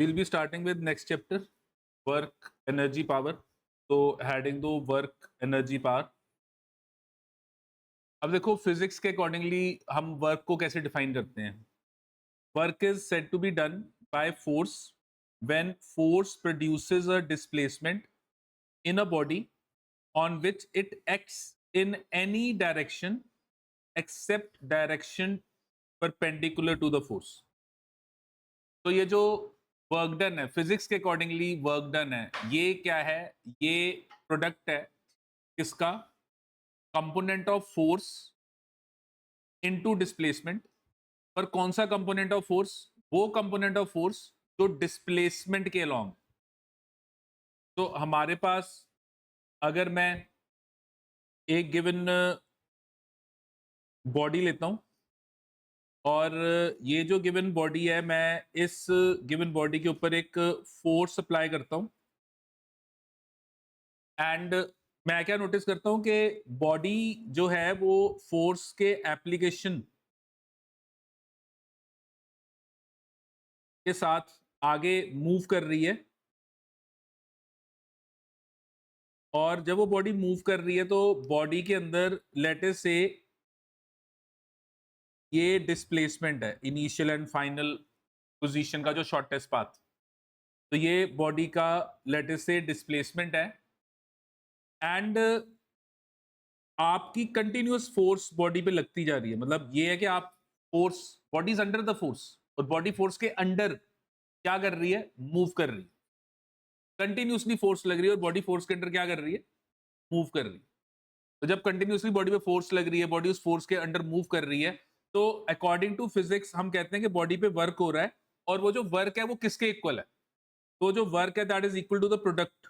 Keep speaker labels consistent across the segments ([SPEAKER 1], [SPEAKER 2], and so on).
[SPEAKER 1] we'll be starting with next chapter, work energy power. तो heading दो work energy power. अब देखो physics के अकॉर्डिंगली हम वर्क को कैसे डिफाइन करते हैं. Work is said to be done by force when force produces a displacement in a body on which it acts in any direction except direction perpendicular to the force. तो ये जो work done है physics के accordingly work done है, ये क्या है? ये प्रोडक्ट है किसका? Component of force into displacement. पर कौन सा कंपोनेंट ऑफ फोर्स? वो कंपोनेंट ऑफ फोर्स जो डिस्प्लेसमेंट के अलॉन्ग. तो हमारे पास अगर मैं एक गिवन बॉडी लेता हूं और ये जो गिवन बॉडी है, मैं इस गिवन बॉडी के ऊपर एक फोर्स अप्लाई करता हूं एंड मैं क्या नोटिस करता हूं कि बॉडी जो है वो फोर्स के एप्लीकेशन के साथ आगे मूव कर रही है. और जब वो बॉडी मूव कर रही है तो बॉडी के अंदर लेट अस से ये डिस्प्लेसमेंट है, इनिशियल एंड फाइनल पोजीशन का जो शॉर्टेस्ट पाथ. तो ये बॉडी का लेट अस से डिस्प्लेसमेंट है एंड आपकी कंटिन्यूअस फोर्स बॉडी पे लगती जा रही है. मतलब ये है कि आप force, body is under the force और बॉडी फोर्स के अंडर क्या कर रही है? मूव कर रही है. कंटिन्यूअसली फोर्स लग रही है और बॉडी फोर्स के अंडर क्या कर रही है? मूव कर रही है. तो जब कंटिन्यूअसली बॉडी पे फोर्स लग रही है, बॉडी उस फोर्स के अंडर मूव कर रही है, तो अकॉर्डिंग टू फिजिक्स हम कहते हैं कि बॉडी पे वर्क हो रहा है और वो जो वर्क है वो किसके इक्वल है? तो जो वर्क है that is equal to the product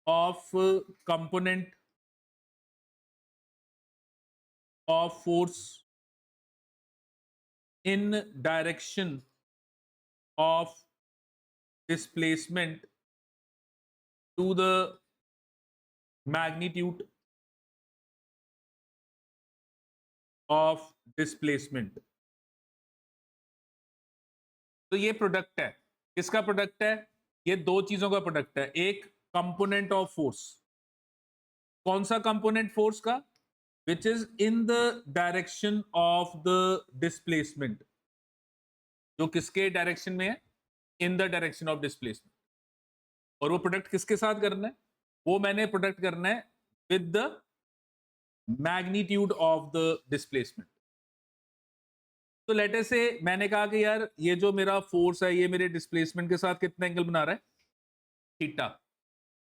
[SPEAKER 1] of component of force in direction of displacement to the magnitude of displacement. तो ये प्रोडक्ट है. किसका प्रोडक्ट है? ये दो चीजों का प्रोडक्ट है. एक कंपोनेंट ऑफ फोर्स. कौन सा कंपोनेंट फोर्स का? which is in the direction of the displacement. जो किसके डायरेक्शन में है? In the direction of displacement. और वो प्रोडक्ट किसके साथ करना है? वो मैंने प्रोडक्ट करना है with the magnitude of the displacement. तो लेट अस से मैंने कहा कि यार ये जो मेरा फोर्स है ये मेरे डिस्प्लेसमेंट के साथ कितना एंगल बना रहा है? थीटा.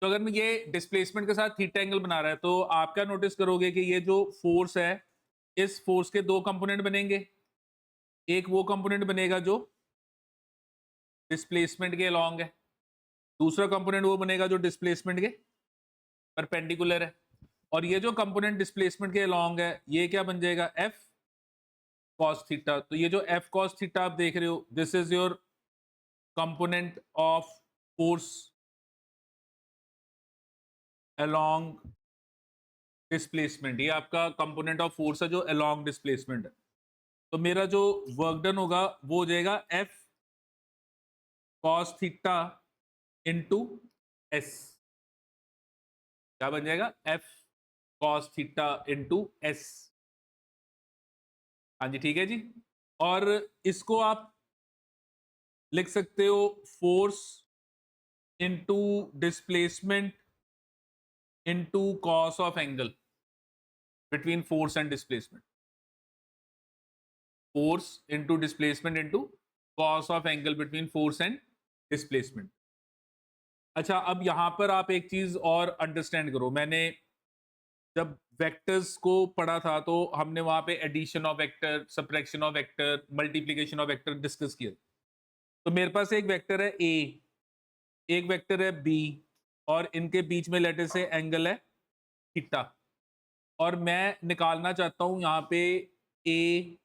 [SPEAKER 1] तो अगर मैं ये डिस्प्लेसमेंट के साथ थीटा एंगल बना रहा है तो आप क्या नोटिस करोगे कि ये जो फोर्स है, इस फोर्स के दो कंपोनेंट बनेंगे. एक वो कंपोनेंट बनेगा जो डिस्प्लेसमेंट के अलॉन्ग है, दूसरा कंपोनेंट वो बनेगा जो डिस्प्लेसमेंट के परपेंडिकुलर है. और ये जो कंपोनेंट डिस्प्लेसमेंट के अलॉन्ग है ये क्या बन जाएगा? F cos theta. तो ये जो एफ कॉस थीटा आप देख रहे हो, this is your component of force along displacement. ये आपका कंपोनेंट ऑफ फोर्स है जो अलॉन्ग डिस्प्लेसमेंट है. तो मेरा जो वर्क डन होगा वो हो जाएगा F cos theta into S. क्या बन जाएगा? F cos theta into S. हाँ जी, ठीक है जी. और इसको आप लिख सकते हो force into displacement into cos of angle between force and displacement. Force into displacement into cos of angle between force and displacement. अच्छा, अब यहां पर आप एक चीज और अंडरस्टैंड करो. मैंने जब वेक्टर्स को पढ़ा था तो हमने वहां पे addition of vector, subtraction of vector, multiplication of vector discuss किया. तो मेरे पास एक वेक्टर है ए, एक वेक्टर है बी और इनके बीच में लेटर से एंगल है थीटा. और मैं निकालना चाहता हूं यहां पे ए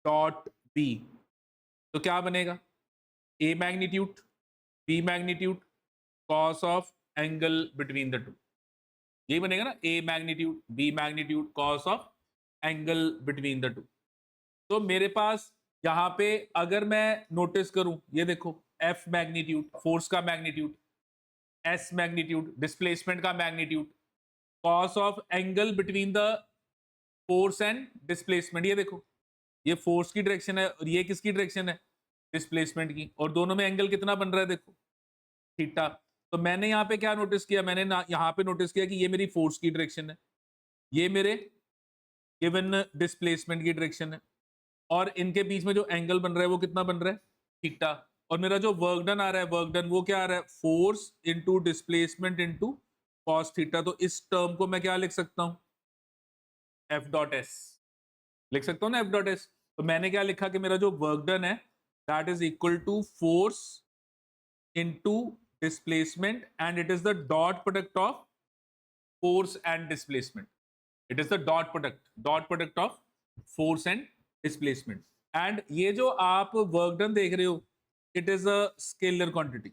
[SPEAKER 1] डॉट बी. तो क्या बनेगा? A magnitude B magnitude cos of angle between the two. यही बनेगा ना, A magnitude B magnitude cos of angle between the two. तो मेरे पास यहाँ पे अगर मैं नोटिस करूं, ये देखो F मैग्नीट्यूड, फोर्स का मैग्नीट्यूड, S मैग्नीट्यूड, डिस्प्लेसमेंट का magnitude, cos of angle between the force and displacement, ये देखो ये फोर्स की डायरेक्शन है और ये किसकी डायरेक्शन है, डिस्प्लेसमेंट की, और दोनों में एंगल कितना बन रहा है, देखो थीटा। तो मैंने यहाँ पे क्या नोटिस किया, मैंने यहाँ पे नोटिस किया कि ये मेरी फोर्स की डायरेक्शन है, ये मेरे गिवन डिस्प्लेसमेंट की डायरेक्शन है, और इनके बीच में जो एंगल बन रहा है वो कितना बन रहा है, थीटा। और मेरा जो वर्क डन आ रहा है, वर्क डन वो क्या आ रहा है, force into displacement into cos theta. तो इस टर्म को मैं क्या लिख सकता हूं, एफ डॉट एस लिख सकता हूं ना, एफ डॉट एस। तो मैंने क्या लिखा कि मेरा जो वर्क डन है that is equal to force into displacement and it is the dot product of force and displacement. It is the dot product of force and displacement. And ये जो आप वर्क डन देख रहे हो, it is a scalar quantity,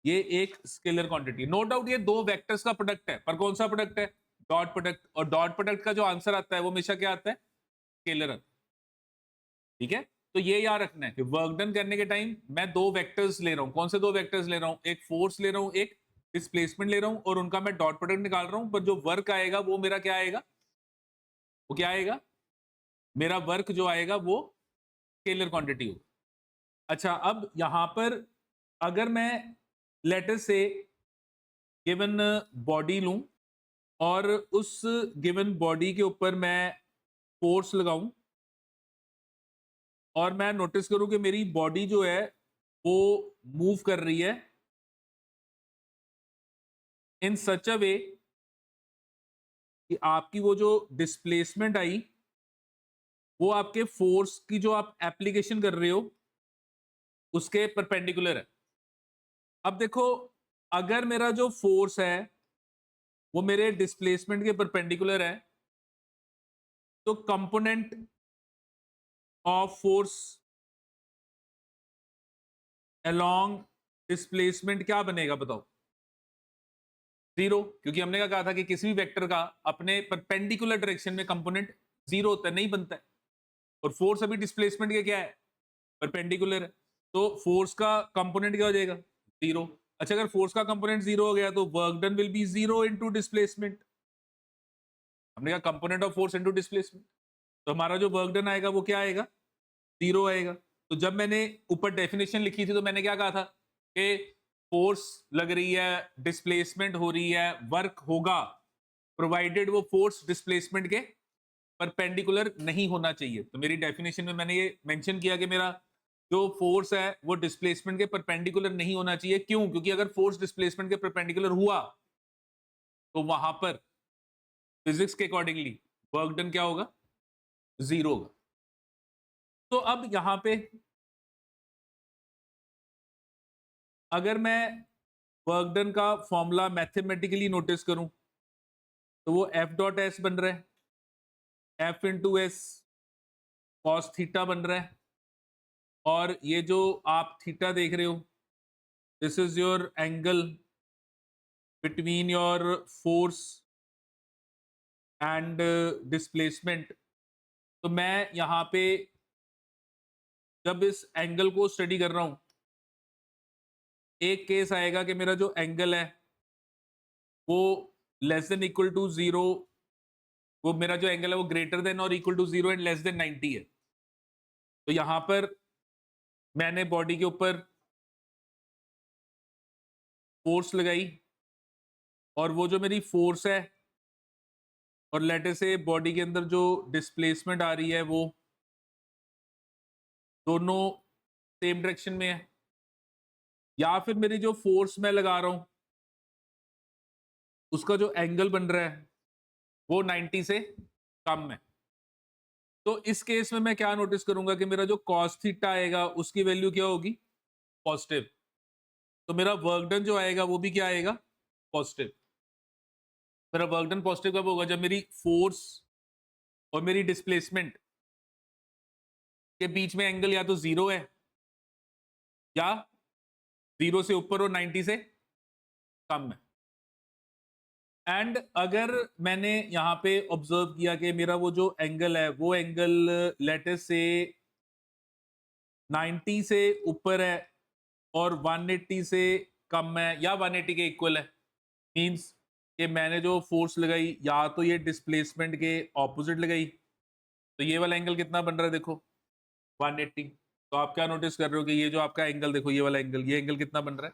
[SPEAKER 1] ये एक scalar quantity. No doubt ये दो वेक्टर्स का प्रोडक्ट है, पर कौन सा प्रोडक्ट है, डॉट प्रोडक्ट। और डॉट प्रोडक्ट का जो आंसर आता है वो हमेशा क्या आता है, स्केलर आता है। ठीक है, तो ये याद रखना है कि वर्क डन करने के टाइम मैं दो वेक्टर्स ले रहा हूं। कौन से दो वेक्टर्स ले रहा हूं, एक फोर्स ले रहा हूं, एक डिस्प्लेसमेंट ले रहा हूं, और उनका मैं डॉट प्रोडक्ट निकाल रहा हूं। पर जो वर्क आएगा वो मेरा क्या आएगा, वो क्या आएगा, मेरा वर्क जो आएगा वो स्केलर क्वांटिटी होगा। अच्छा, अब यहां पर अगर मैं लेटर से गिवन बॉडी लूं और उस गिवन बॉडी के ऊपर मैं फोर्स लगाऊं, और मैं नोटिस करूं कि मेरी बॉडी जो है वो मूव कर रही है इन सच अ वे कि आपकी वो जो डिस्प्लेसमेंट आई वो आपके फोर्स की जो आप एप्लीकेशन कर रहे हो उसके परपेंडिकुलर है। अब देखो, अगर मेरा जो फोर्स है वो मेरे डिस्प्लेसमेंट के परपेंडिकुलर है, तो component of force along displacement क्या बनेगा, बताओ, जीरो। क्योंकि हमने क्या कहा था कि किसी भी वेक्टर का अपने परपेंडिकुलर डायरेक्शन में कंपोनेंट जीरो होता है, नहीं बनता है। और फोर्स अभी डिस्प्लेसमेंट के क्या है, परपेंडिकुलर है, तो फोर्स का कंपोनेंट क्या हो जाएगा, जीरो। अच्छा, अगर फोर्स का कंपोनेंट जीरो हो गया तो work done will B zero into displacement. हमने कहा component of force into displacement, तो हमारा जो वर्क डन आएगा वो क्या आएगा, जीरो आएगा। तो जब मैंने ऊपर डेफिनेशन लिखी थी तो मैंने क्या कहा था कि फोर्स लग रही है, डिस्प्लेसमेंट हो रही है, वर्क होगा, प्रोवाइडेड वो फोर्स डिस्प्लेसमेंट के परपेंडिकुलर नहीं होना चाहिए। तो मेरी डेफिनेशन में मैंने ये मेंशन किया कि मेरा जो फोर्स है वो डिस्प्लेसमेंट के परपेंडिकुलर नहीं होना चाहिए। क्यों, क्योंकि अगर फोर्स डिस्प्लेसमेंट के परपेंडिकुलर हुआ तो वहां पर फिजिक्स के अकॉर्डिंगली वर्क डन क्या होगा, जीरो होगा। तो अब यहां पे अगर मैं वर्क डन का फॉर्मूला मैथमेटिकली नोटिस करूं तो वो एफ डॉट एस बन रहा है, F into S cos theta बन रहा है। और ये जो आप थीटा देख रहे हो, this is your angle between your force and displacement. तो मैं यहाँ पे जब इस एंगल को स्टडी कर रहा हूं, एक केस आएगा कि मेरा जो एंगल है वो less than equal to zero, वो मेरा जो एंगल है वो ग्रेटर देन और equal to zero and less than 90 है। तो यहां पर मैंने बॉडी के ऊपर फोर्स लगाई, और वो जो मेरी फोर्स है और लेटर से बॉडी के अंदर जो डिस्प्लेसमेंट आ रही है वो दोनों सेम डायरेक्शन में है, या फिर मेरी जो फोर्स मैं लगा रहा हूं उसका जो एंगल बन रहा है वो 90 से कम है। तो इस केस में मैं क्या नोटिस करूंगा कि मेरा जो कॉस थीटा आएगा उसकी वैल्यू क्या होगी, पॉजिटिव। तो मेरा वर्क डन जो आएगा वो भी क्या आएगा, पॉजिटिव। मेरा वर्क डन पॉजिटिव कब होगा, जब मेरी फोर्स और मेरी डिस्प्लेसमेंट के बीच में एंगल या तो जीरो है या जीरो से ऊपर और 90 से कम है। एंड अगर मैंने यहाँ पे ऑब्जर्व किया कि मेरा वो जो एंगल है वो एंगल लेट से 90 से ऊपर है और 180 से कम है या 180 के इक्वल है, मींस कि मैंने जो फोर्स लगाई या तो ये डिस्प्लेसमेंट के ऑपोजिट लगाई, तो ये वाला एंगल कितना बन रहा है देखो 180। तो आप क्या नोटिस कर रहे हो कि ये जो आपका एंगल देखो ये वाला एंगल, ये एंगल कितना बन रहा है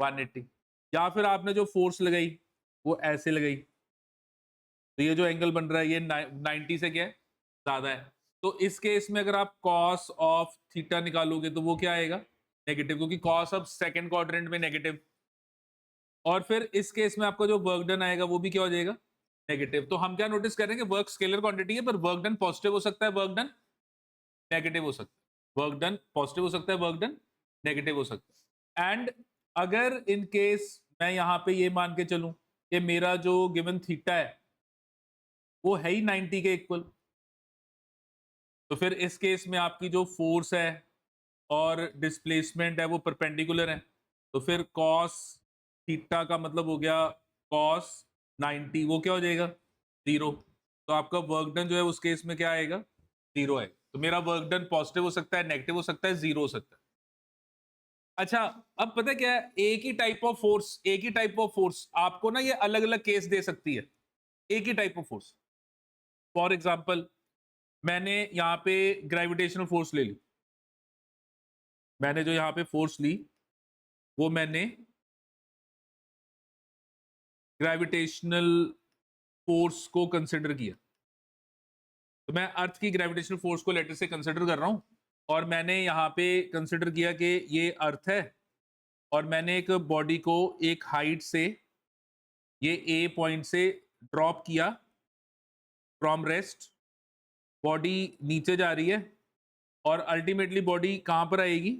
[SPEAKER 1] 180। या फिर आपने जो फोर्स लगाई वो ऐसे लगाई, तो ये जो एंगल बन रहा है ये 90 से क्या है ज्यादा है। तो इस केस में अगर आप कॉस ऑफ थीटा निकालोगे तो वो क्या आएगा नेगेटिव, क्योंकि कॉस ऑफ सेकंड क्वाड्रेंट में नेगेटिव। और फिर इस केस में आपका जो वर्क डन आएगा वो भी क्या हो जाएगा नेगेटिव। तो हम क्या नोटिस करेंगे, वर्क स्केलर क्वांटिटी है पर वर्क डन पॉजिटिव हो सकता है, वर्क डन नेगेटिव हो सकता है, वर्क डन पॉजिटिव हो सकता है, वर्क डन नेगेटिव हो सकता है। एंड अगर इन केस मैं यहाँ पे ये मान के चलूं कि मेरा जो गिवन थीटा है वो है ही 90 के इक्वल, तो फिर इस केस में आपकी जो फोर्स है और डिस्प्लेसमेंट है वो परपेंडिकुलर है। तो फिर कॉस थीटा का मतलब हो गया कॉस 90, वो क्या हो जाएगा जीरो। तो आपका वर्क डन जो है उस केस में क्या आएगा जीरो है। तो मेरा वर्क डन पॉजिटिव हो सकता है, नेगेटिव हो सकता है, जीरो हो सकता है। अच्छा, अब पता क्या है, एक ही टाइप ऑफ फोर्स, एक ही टाइप ऑफ फोर्स आपको ना ये अलग अलग केस दे सकती है। एक ही type of force, for example मैंने यहाँ पे ग्रेविटेशनल फोर्स ले ली, मैंने जो यहाँ पे फोर्स ली वो मैंने ग्रेविटेशनल फोर्स को कंसिडर किया। तो मैं अर्थ की ग्रेविटेशनल फोर्स को लेटर से कंसिडर कर रहा हूं और मैंने यहाँ पे कंसिडर किया कि ये अर्थ है और मैंने एक बॉडी को एक हाइट से ये ए पॉइंट से ड्रॉप किया फ्रॉम रेस्ट, बॉडी नीचे जा रही है और अल्टीमेटली बॉडी कहाँ पर आएगी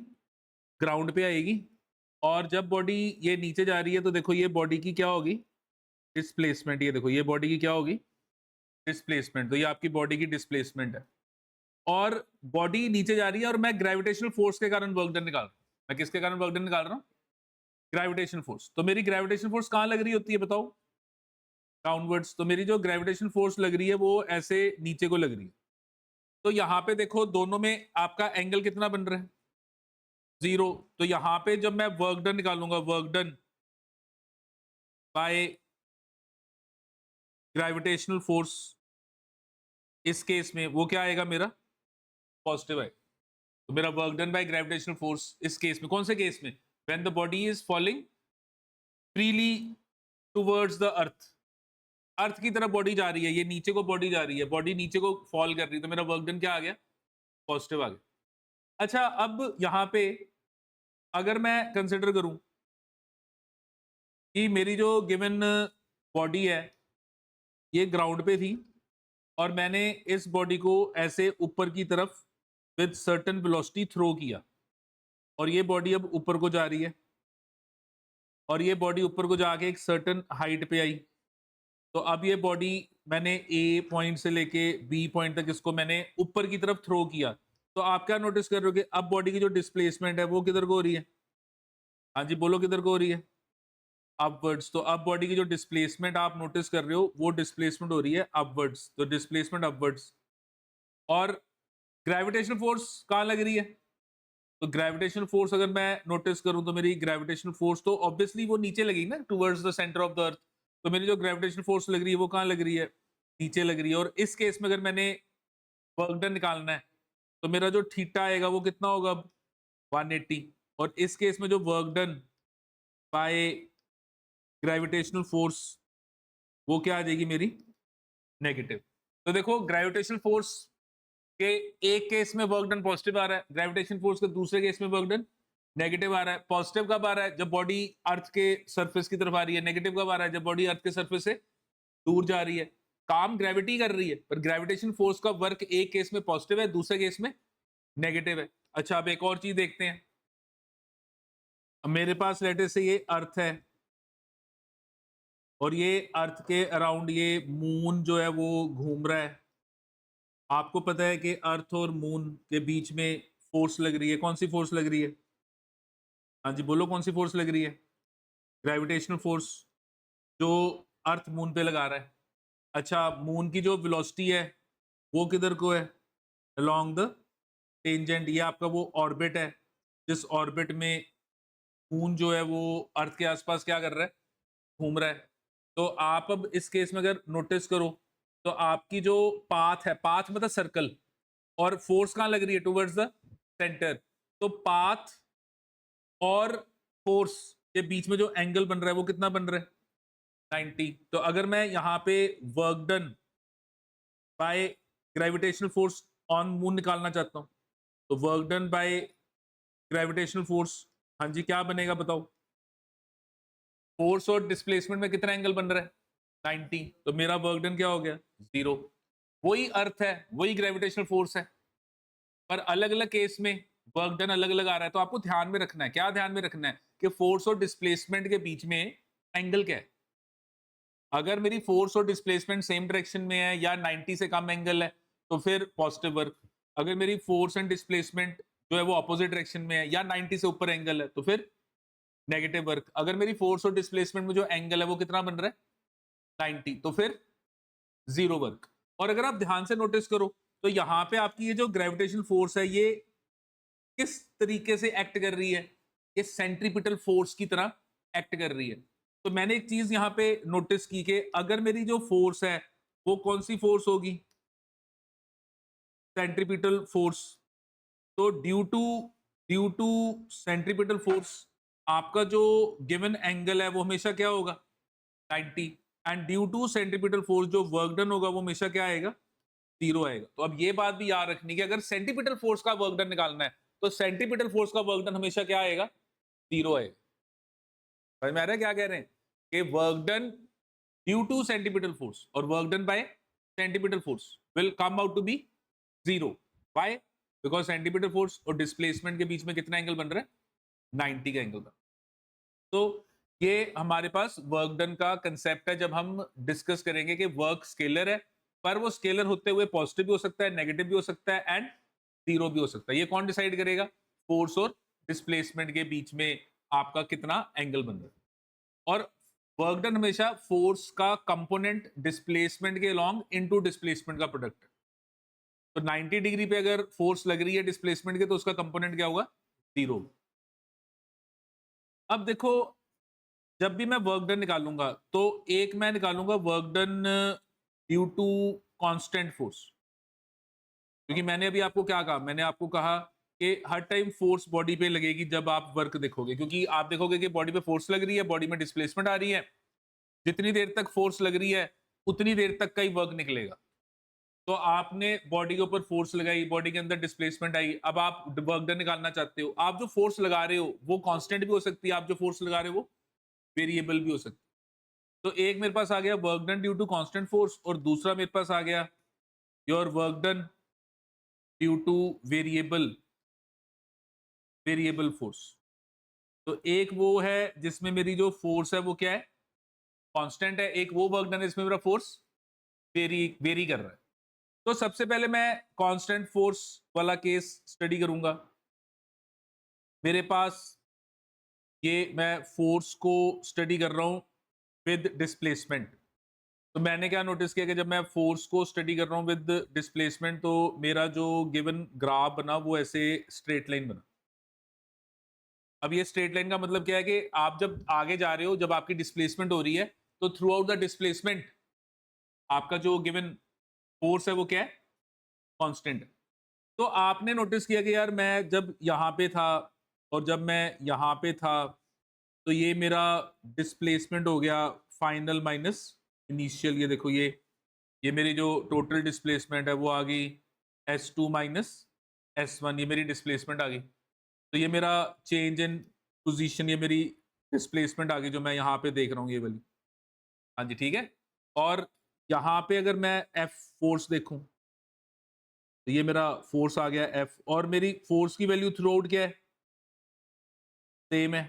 [SPEAKER 1] ग्राउंड पे आएगी। और जब बॉडी ये नीचे जा रही है तो देखो ये बॉडी की क्या होगी डिस्प्लेसमेंट, ये देखो ये बॉडी की क्या होगी डिस्प्लेसमेंट। तो ये आपकी बॉडी की डिस्प्लेसमेंट है और बॉडी नीचे जा रही है और मैं ग्रेविटेशनल फोर्स के कारण वर्क डन निकाल रहा हूँ। मैं किसके कारण वर्क डन निकाल रहा हूँ ग्रेविटेशनल फोर्स। तो मेरी ग्रेविटेशनल फोर्स कहाँ लग रही होती है बताओ डाउनवर्ड्स। तो मेरी जो ग्रेविटेशनल फोर्स लग रही है वो ऐसे नीचे को लग रही है। तो यहाँ पे देखो दोनों में आपका एंगल कितना बन रहा है जीरो। तो यहाँ पे जब मैं वर्क डन निकालूंगा work done by gravitational force, इस केस में वो क्या आएगा मेरा पॉजिटिव आएगा। तो मेरा work done by gravitational force इस केस में, कौन से केस में, when the body is falling freely towards the earth, earth की तरफ बॉडी जा रही है, ये नीचे को बॉडी जा रही है, बॉडी नीचे को फॉल कर रही है, तो मेरा वर्क डन क्या आ गया पॉजिटिव आ गया। अच्छा, अब यहाँ पे अगर मैं कंसिडर करूं कि मेरी जो गिवन बॉडी है ये ग्राउंड पे थी और मैंने इस बॉडी को ऐसे ऊपर की तरफ विद सर्टेन वेलोसिटी थ्रो किया और ये बॉडी अब ऊपर को जा रही है और ये बॉडी ऊपर को जाके एक सर्टेन हाइट पे आई। तो अब ये बॉडी मैंने ए पॉइंट से लेके बी पॉइंट तक इसको मैंने ऊपर की तरफ थ्रो किया। तो आप क्या नोटिस कर रहे हो कि अब बॉडी की जो डिस्प्लेसमेंट है वो किधर को हो रही है, हाँ जी बोलो किधर को हो रही है अपवर्ड्स। तो अब बॉडी की जो डिस्प्लेसमेंट आप नोटिस कर रहे हो वो डिस्प्लेसमेंट हो रही है अपवर्ड्स, तो डिस्प्लेसमेंट अपवर्ड्स। और ग्रेविटेशनल फोर्स कहाँ लग रही है, तो ग्रेविटेशनल फोर्स अगर मैं नोटिस करूं तो मेरी ग्रेविटेशनल फोर्स तो ऑब्वियसली वो नीचे लगेगी ना towards the centre of the earth. तो मेरी जो ग्रेविटेशनल फोर्स लग रही है वो कहाँ लग रही है नीचे लग रही है। और इस केस में अगर मैंने वर्क डन निकालना है तो मेरा जो थीटा आएगा वो कितना होगा अब 180। और इस केस में जो work done by gravitational force वो क्या आ जाएगी मेरी नेगेटिव। तो देखो ग्रेविटेशनल फोर्स के एक केस में वर्क डन पॉजिटिव आ रहा है, ग्रेविटेशन फोर्स के दूसरे केस में वर्क डन नेगेटिव आ रहा है। पॉजिटिव कब आ रहा है जब बॉडी अर्थ के सरफेस की तरफ आ रही है, नेगेटिव कब आ रहा है जब बॉडी अर्थ के सरफेस से दूर जा रही है। काम ग्रेविटी कर रही है पर ग्रेविटेशन फोर्स का वर्क एक केस में पॉजिटिव है दूसरे केस में नेगेटिव है। अच्छा, अब एक और चीज देखते हैं। अब मेरे पास लेटे से ये अर्थ है और ये अर्थ के अराउंड ये मून जो है वो घूम रहा है। आपको पता है कि अर्थ और मून के बीच में फोर्स लग रही है, कौन सी फोर्स लग रही है, हाँ जी बोलो कौन सी फोर्स लग रही है ग्रेविटेशनल फोर्स। जो अर्थ मून पे लगा रहा है। अच्छा, मून की जो वेलोसिटी है वो किधर को है, अलोंग द टेंजेंट। ये आपका वो ऑर्बिट है जिस ऑर्बिट में मून जो है वो अर्थ के आसपास क्या कर रहा है, घूम रहा है। तो आप अब इस केस में अगर नोटिस करो तो आपकी जो पाथ है, पाथ मतलब सर्कल, और फोर्स कहाँ लग रही है, टुवर्ड्स द सेंटर। तो पाथ और फोर्स के बीच में जो एंगल बन रहा है वो कितना बन रहा है, 90। तो अगर मैं यहाँ पे work done by gravitational force on moon निकालना चाहता हूँ, तो work done by gravitational force, हाँ जी क्या बनेगा बताओ, फोर्स और डिस्प्लेसमेंट में कितना एंगल बन रहा है, 90। तो मेरा वर्क डन क्या हो गया, 0। वही अर्थ है, वही ग्रेविटेशनल फोर्स है, पर अलग अलग केस में वर्क डन अलग अलग आ रहा है। तो आपको ध्यान में रखना है, क्या ध्यान में रखना है कि फोर्स और डिस्प्लेसमेंट के बीच में एंगल क्या है। अगर मेरी फोर्स और डिस्प्लेसमेंट सेम डायरेक्शन में है या 90 से कम एंगल है तो फिर पॉजिटिव वर्क। अगर मेरी फोर्स एंड डिस्प्लेसमेंट जो है वो अपोजिट डायरेक्शन में है या 90 से ऊपर एंगल है तो फिर नेगेटिव वर्क। अगर मेरी फोर्स और डिस्प्लेसमेंट में जो एंगल है वो कितना बन रहा है, 90, तो फिर 0 वर्क। और अगर आप ध्यान से नोटिस करो तो यहाँ पे आपकी ये जो ग्रेविटेशनल फोर्स है ये किस तरीके से एक्ट कर रही है, ये सेंट्रीपिटल फोर्स की तरह एक्ट कर रही है। तो मैंने एक चीज यहाँ पे नोटिस की कि अगर मेरी जो फोर्स है वो कौन सी फोर्स होगी, सेंट्रीपिटल फोर्स। तो ड्यू टू सेंट्रीपिटल फोर्स आपका जो गिवन एंगल है वो हमेशा क्या होगा, 90। And due to centripetal force जो वर्क डन होगा वो हमेशा क्या आएगा, 0 आएगा। तो अब ये बात भी याद रखनी कि अगर सेंटीपिटल फोर्स का वर्क डन निकालना है तो सेंटीपिटल फोर्स का वर्क डन हमेशा क्या आएगा, 0 आएगा। समझ में आ रहा है क्या कह रहे हैं कि work done due to centripetal force और work done by centripetal force will come out to be 0। Why, because centripetal force और डिस्प्लेसमेंट के बीच में कितना एंगल बन रहा है, 90 का एंगल बन रहा है। तो ये हमारे पास वर्क डन का कंसेप्ट है जब हम डिस्कस करेंगे कि वर्क स्केलर है, पर वो स्केलर होते हुए पॉजिटिव भी हो सकता है, नेगेटिव भी हो सकता है एंड 0 भी हो सकता है। ये कौन डिसाइड करेगा, फोर्स और डिस्प्लेसमेंट के बीच में आपका कितना एंगल बन रहा है। और वर्क डन हमेशा फोर्स का कंपोनेंट डिस्प्लेसमेंट के अलोंग इनटू डिस्प्लेसमेंट का प्रोडक्ट है। तो 90 डिग्री पे अगर फोर्स लग रही है डिस्प्लेसमेंट के तो उसका कंपोनेंट क्या होगा, 0। अब देखो जब भी मैं वर्क डन निकालूंगा तो एक मैं निकालूंगा work done due to constant force, क्योंकि मैंने अभी आपको क्या कहा, मैंने आपको कहा कि हर टाइम फोर्स बॉडी पे लगेगी जब आप वर्क देखोगे, क्योंकि आप देखोगे कि बॉडी पे फोर्स लग रही है, बॉडी में डिस्प्लेसमेंट आ रही है, जितनी देर तक फोर्स लग रही है उतनी देर तक का ही वर्क निकलेगा। तो आपने बॉडी के ऊपर फोर्स लगाई, बॉडी के अंदर डिस्प्लेसमेंट आई, अब आप वर्क डन निकालना चाहते हो। आप जो फोर्स लगा रहे हो वो कांस्टेंट भी हो सकती है, आप जो फोर्स लगा रहे हो वो वेरिएबल भी हो सकती है। तो एक मेरे पास आ गया work done due to constant force और दूसरा मेरे पास आ गया your work done due to variable variable force. तो एक वो है जिसमें मेरी जो फोर्स है वो क्या है, कांस्टेंट है, एक वो वर्क डन है जिसमें मेरा फोर्स वेरी वेरी कर रहा है। तो सबसे पहले मैं कांस्टेंट फोर्स वाला केस स्टडी करूंगा। मेरे पास ये मैं फोर्स को स्टडी कर रहा हूं विद डिस्प्लेसमेंट। तो मैंने क्या नोटिस किया कि जब मैं फोर्स को स्टडी कर रहा हूँ विद डिस्प्लेसमेंट तो मेरा जो गिवन ग्राफ बना वो ऐसे स्ट्रेट लाइन बना। अब ये स्ट्रेट लाइन का मतलब क्या है कि आप जब आगे जा रहे हो, जब आपकी डिस्प्लेसमेंट हो रही है तो थ्रू आउट द डिस्प्लेसमेंट आपका जो गिवन फोर्स है वो क्या है, कांस्टेंट है। तो आपने नोटिस किया कि यार मैं जब यहाँ पे था और जब मैं यहाँ पे था तो ये मेरा डिस्प्लेसमेंट हो गया फाइनल माइनस इनिशियल। ये देखो ये मेरी जो टोटल डिस्प्लेसमेंट है वो आ गई S2 माइनस S1, ये मेरी डिस्प्लेसमेंट आ गई। तो ये मेरा चेंज इन पोजीशन, ये मेरी डिस्प्लेसमेंट आ गई जो मैं यहाँ पे देख रहा हूँ ये वाली। हाँ जी ठीक है। और यहाँ पे अगर मैं F फोर्स देखूँ तो ये मेरा फोर्स आ गया F, और मेरी फोर्स की वैल्यू थ्रू आउट क्या है, सेम है।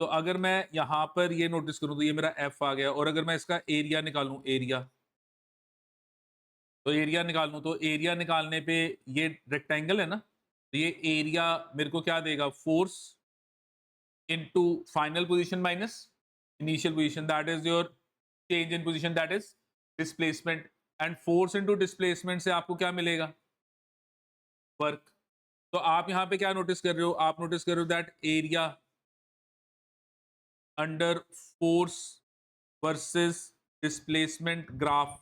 [SPEAKER 1] तो अगर मैं यहाँ पर ये नोटिस करूँ तो ये मेरा F आ गया, और अगर मैं इसका एरिया निकालूँ, एरिया, तो एरिया निकाल लूँ तो एरिया निकालने पे ये रेक्टेंगल है ना, तो ये एरिया मेरे को क्या देगा, force into final position minus initial position, that is your change in position, that is displacement, and force into displacement से आपको क्या मिलेगा? वर्क। तो आप यहां पे क्या नोटिस कर रहे हो? आप नोटिस कर रहे हो that area under force versus displacement graph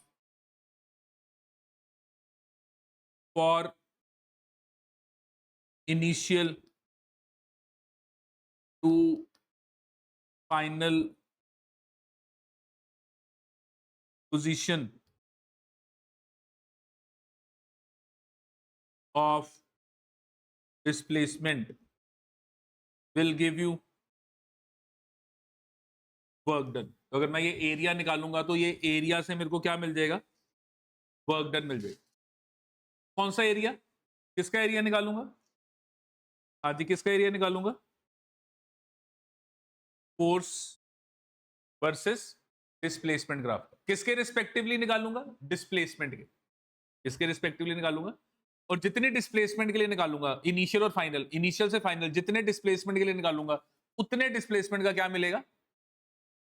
[SPEAKER 1] for initial to final position of displacement will give you work done. तो अगर मैं ये एरिया निकालूंगा तो ये एरिया से मेरे को क्या मिल जाएगा? वर्क डन मिल जाएगा। कौन सा एरिया? किसका एरिया निकालूंगा? हाँ जी, किसका एरिया निकालूंगा? Force versus displacement graph. किसके रिस्पेक्टिवली निकालूंगा? डिस्प्लेसमेंट के। किसके रिस्पेक्टिवली निकालूंगा? और जितने डिस्प्लेसमेंट के लिए निकालूंगा, इनिशियल और फाइनल, इनिशियल से फाइनल जितने डिस्प्लेसमेंट के लिए निकालूंगा उतने डिस्प्लेसमेंट का क्या मिलेगा?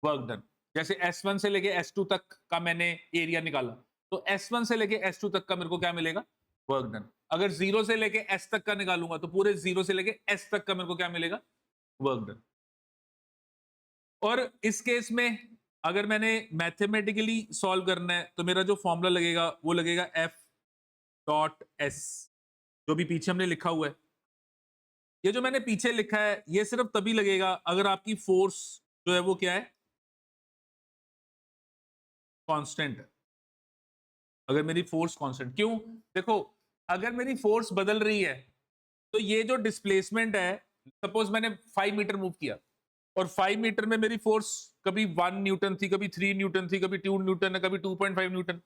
[SPEAKER 1] Work done. जैसे S1 से लेके S2 तक का मैंने एरिया निकाला, तो S1 से लेके S2 तक का मेरे को क्या मिलेगा? Work done. अगर 0 से लेके S तक का निकालूंगा तो पूरे 0 से लेके S तक का मेरे को क्या मिलेगा? Work done. और इस केस में अगर मैंने मैथमेटिकली सॉल्व करना है तो मेरा जो फॉर्मूला लगेगा वो लगेगा F.S, जो भी पीछे हमने लिखा हुआ है। ये जो मैंने पीछे लिखा है ये सिर्फ तभी लगेगा अगर आपकी फोर्स जो है वो क्या है? कांस्टेंट है। अगर मेरी फोर्स कांस्टेंट, क्यों? देखो, अगर मेरी फोर्स बदल रही है तो ये जो डिस्प्लेसमेंट है, सपोज मैंने 5 मीटर मूव किया और 5 मीटर में मेरी फोर्स कभी 1 न्यूटन थी, कभी 3 न्यूटन थी, कभी 2 न्यूटन है, कभी 2.5 न्यूटन।